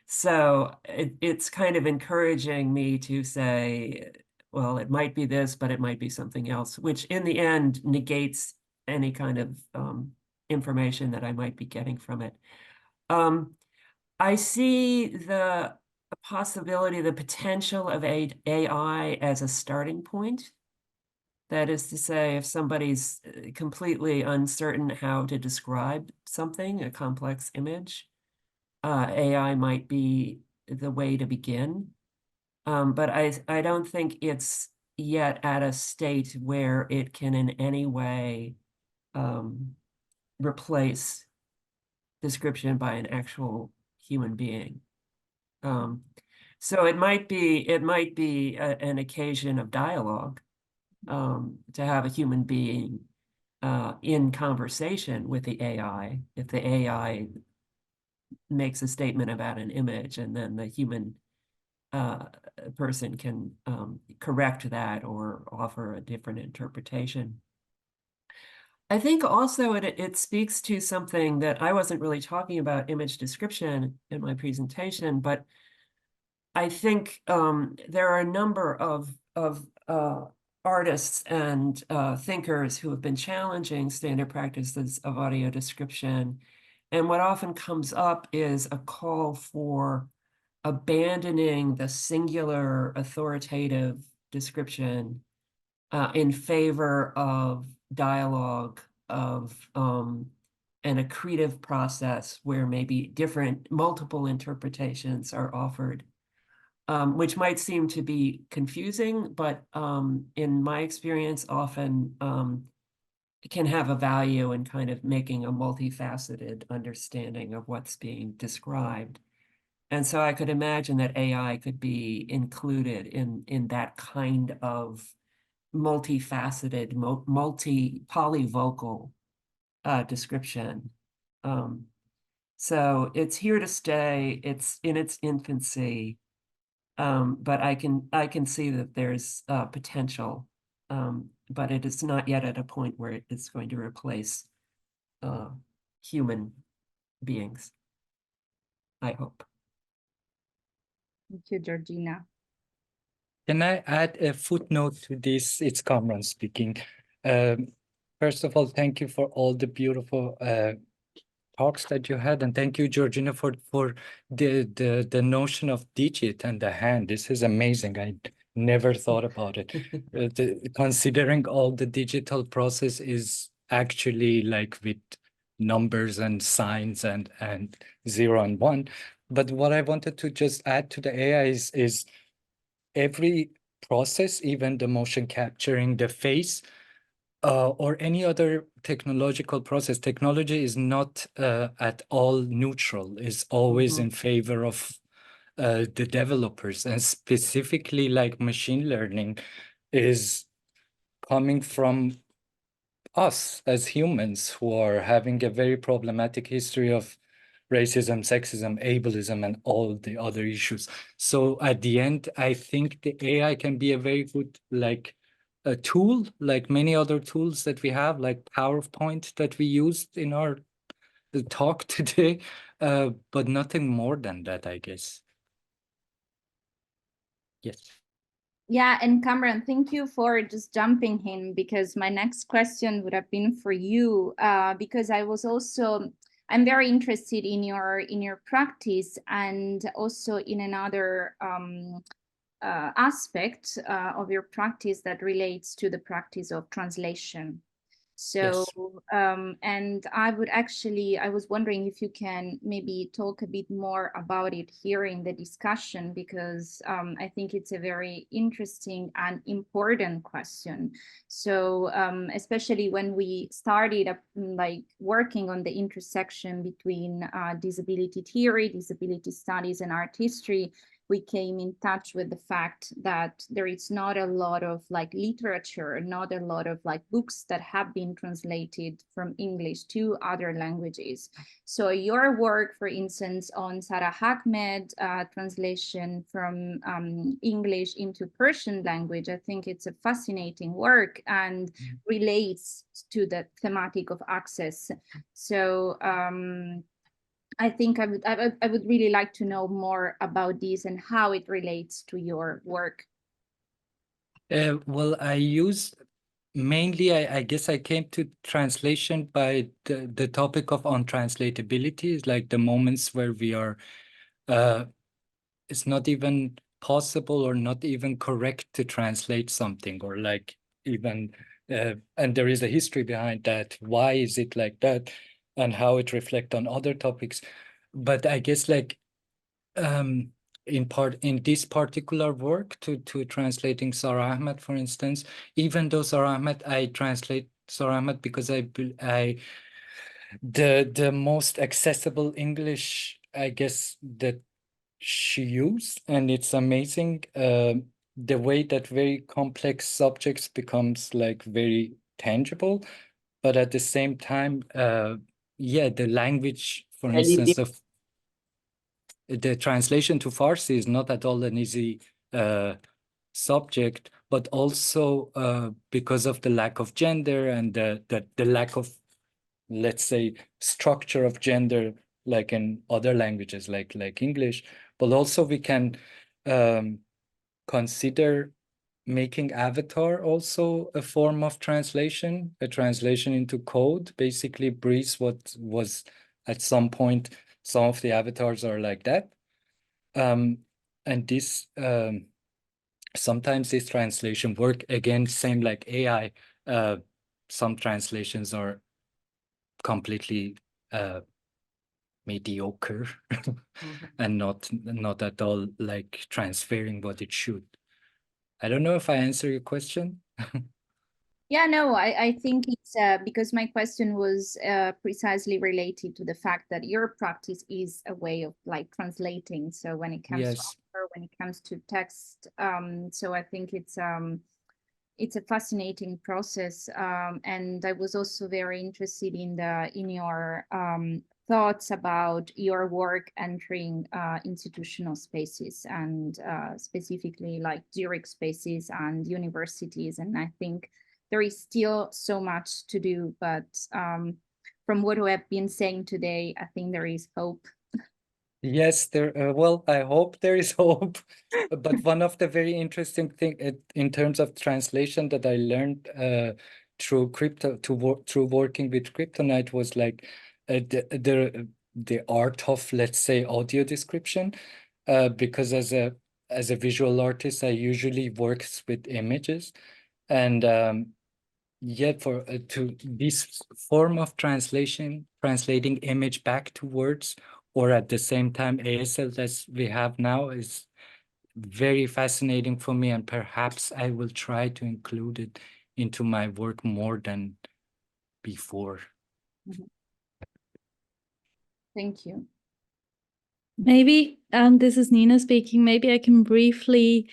So it's kind of encouraging me to say, well, it might be this, but it might be something else, which in the end negates any kind of information that I might be getting from it. I see the possibility, the potential of AI as a starting point. That is to say, if somebody's completely uncertain how to describe something, a complex image, AI might be the way to begin. But I don't think it's yet at a state where it can in any way replace description by an actual human being. So it might be an occasion of dialogue, to have a human being in conversation with the AI. If the AI makes a statement about an image and then the human person can correct that or offer a different interpretation. I think also it speaks to something that I wasn't really talking about image description in my presentation, but I think there are a number of artists and thinkers who have been challenging standard practices of audio description. And what often comes up is a call for abandoning the singular authoritative description in favor of dialogue, of an accretive process where maybe multiple interpretations are offered. Which might seem to be confusing, but in my experience, often can have a value in kind of making a multifaceted understanding of what's being described. And so I could imagine that AI could be included in that kind of multifaceted, polyvocal description. So it's here to stay. It's in its infancy, but I can see that there's potential, but it is not yet at a point where it's going to replace human beings, I hope. Thank you, Georgina. Can I add a footnote to this? It's Kamran speaking. First of all, thank you for all the beautiful talks that you had, and thank you, Georgina, for the notion of digit and the hand. This is amazing. I never thought about it. Considering all the digital process is actually like with numbers and signs and 0 and 1. But what I wanted to just add to the AI is every process, even the motion capturing the face, or any other technological process, technology is not at all neutral, is always in favor of the developers, and specifically like machine learning is coming from us as humans who are having a very problematic history of racism, sexism, ableism, and all the other issues. So at the end, I think the AI can be a very good like a tool, like many other tools that we have, like PowerPoint that we used in our talk today, but nothing more than that, I guess. Yes. Yeah, and Kamran, thank you for just jumping in, because my next question would have been for you, because I'm very interested in your practice, and also in another aspect of your practice that relates to the practice of translation. So, yes. And I was wondering if you can maybe talk a bit more about it here in the discussion, because I think it's a very interesting and important question. So, especially when we started like working on the intersection between disability theory, disability studies, and art history, we came in touch with the fact that there is not a lot of like literature, not a lot of like books that have been translated from English to other languages. So your work, for instance, on Sarah Ahmed translation from English into Persian language, I think it's a fascinating work and relates to the thematic of access. So I think I would really like to know more about this and how it relates to your work. Well, I use mainly, I guess I came to translation by the topic of untranslatability, is like the moments where we are, it's not even possible or not even correct to translate something, or like even, and there is a history behind that. Why is it like that? And how it reflects on other topics. But I guess like in this particular work to translating Sarah Ahmed, for instance, even though Sarah Ahmed, I translate Sarah Ahmed because the most accessible English, I guess, that she used, and it's amazing the way that very complex subjects becomes like very tangible, but at the same time, yeah, the language, for instance, of the translation to Farsi is not at all an easy subject, but also because of the lack of gender and the lack of, let's say, structure of gender, like in other languages, like English. But also we can consider making Avatar also a form of translation, a translation into code, basically breeds what was at some point. Some of the avatars are like that. And this sometimes this translation work, again, same like AI. Some translations are completely mediocre and not at all like transferring what it should. I don't know if I answer your question. Yeah, no, I think it's because my question was precisely related to the fact that your practice is a way of like translating. So when it comes to Yes. when it comes to text, so I think it's a fascinating process, and I was also very interested in your thoughts about your work entering institutional spaces and specifically like Zurich spaces and universities. And I think there is still so much to do, but from what we have been saying today, I think there is hope. Yes, well, I hope there is hope. But one of the very interesting thing in terms of translation that I learned through through working with Kryptonite was like the art of, let's say, audio description. Because as a visual artist, I usually work with images, and yet for to this form of translating image back to words, or at the same time ASL as we have now, is very fascinating for me, and perhaps I will try to include it into my work more than before. Thank you. Maybe, this is Nina speaking, maybe I can briefly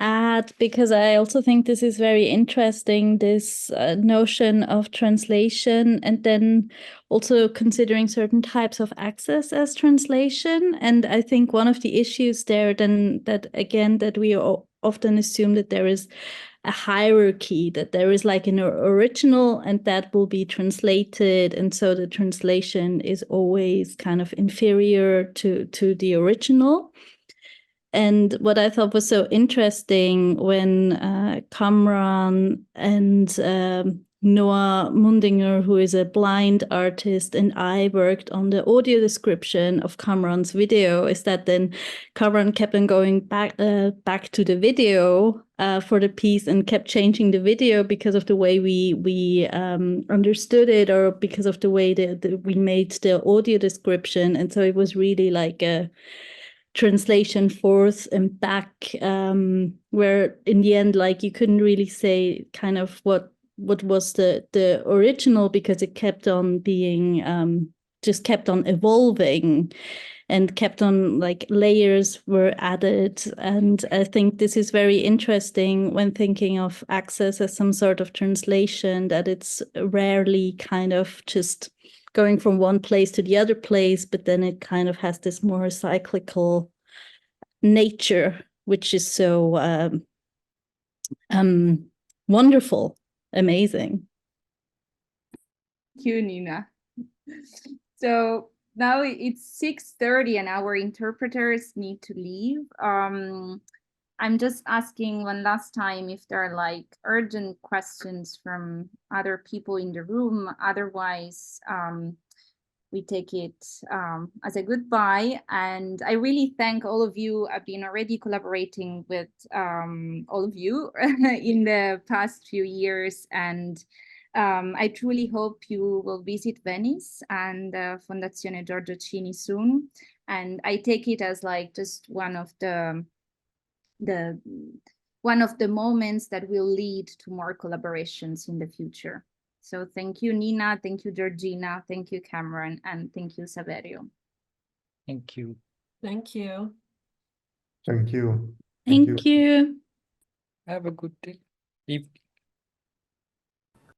add, because I also think this is very interesting, this notion of translation, and then also considering certain types of access as translation. And I think one of the issues there then that we often assume that there is a hierarchy, that there is like an original and that will be translated, and so the translation is always kind of inferior to the original. And what I thought was so interesting when Kamran and Noah Mundinger, who is a blind artist, and I worked on the audio description of Kamran's video, is that then Kamran kept on going back to the video for the piece and kept changing the video because of the way we understood it, or because of the way that we made the audio description. And so it was really like a translation forth and back, where in the end, like, you couldn't really say kind of what was the original, because it kept on being just kept on evolving and kept on, like, layers were added. And I think this is very interesting when thinking of access as some sort of translation, that it's rarely kind of just going from one place to the other place, but then it kind of has this more cyclical nature, which is so wonderful, amazing. Thank you, Nina. So now it's 6:30 and our interpreters need to leave. I'm just asking one last time if there are like urgent questions from other people in the room. Otherwise, we take it as a goodbye. And I really thank all of you. I've been already collaborating with all of you in the past few years. And I truly hope you will visit Venice and Fondazione Giorgio Cini soon. And I take it as like just one of the moments that will lead to more collaborations in the future. So thank you, Nina, thank you, Georgina, thank you, Kamran, and thank you, Saverio. Thank you. Thank you. Thank you. Thank you. Have a good day. Evening.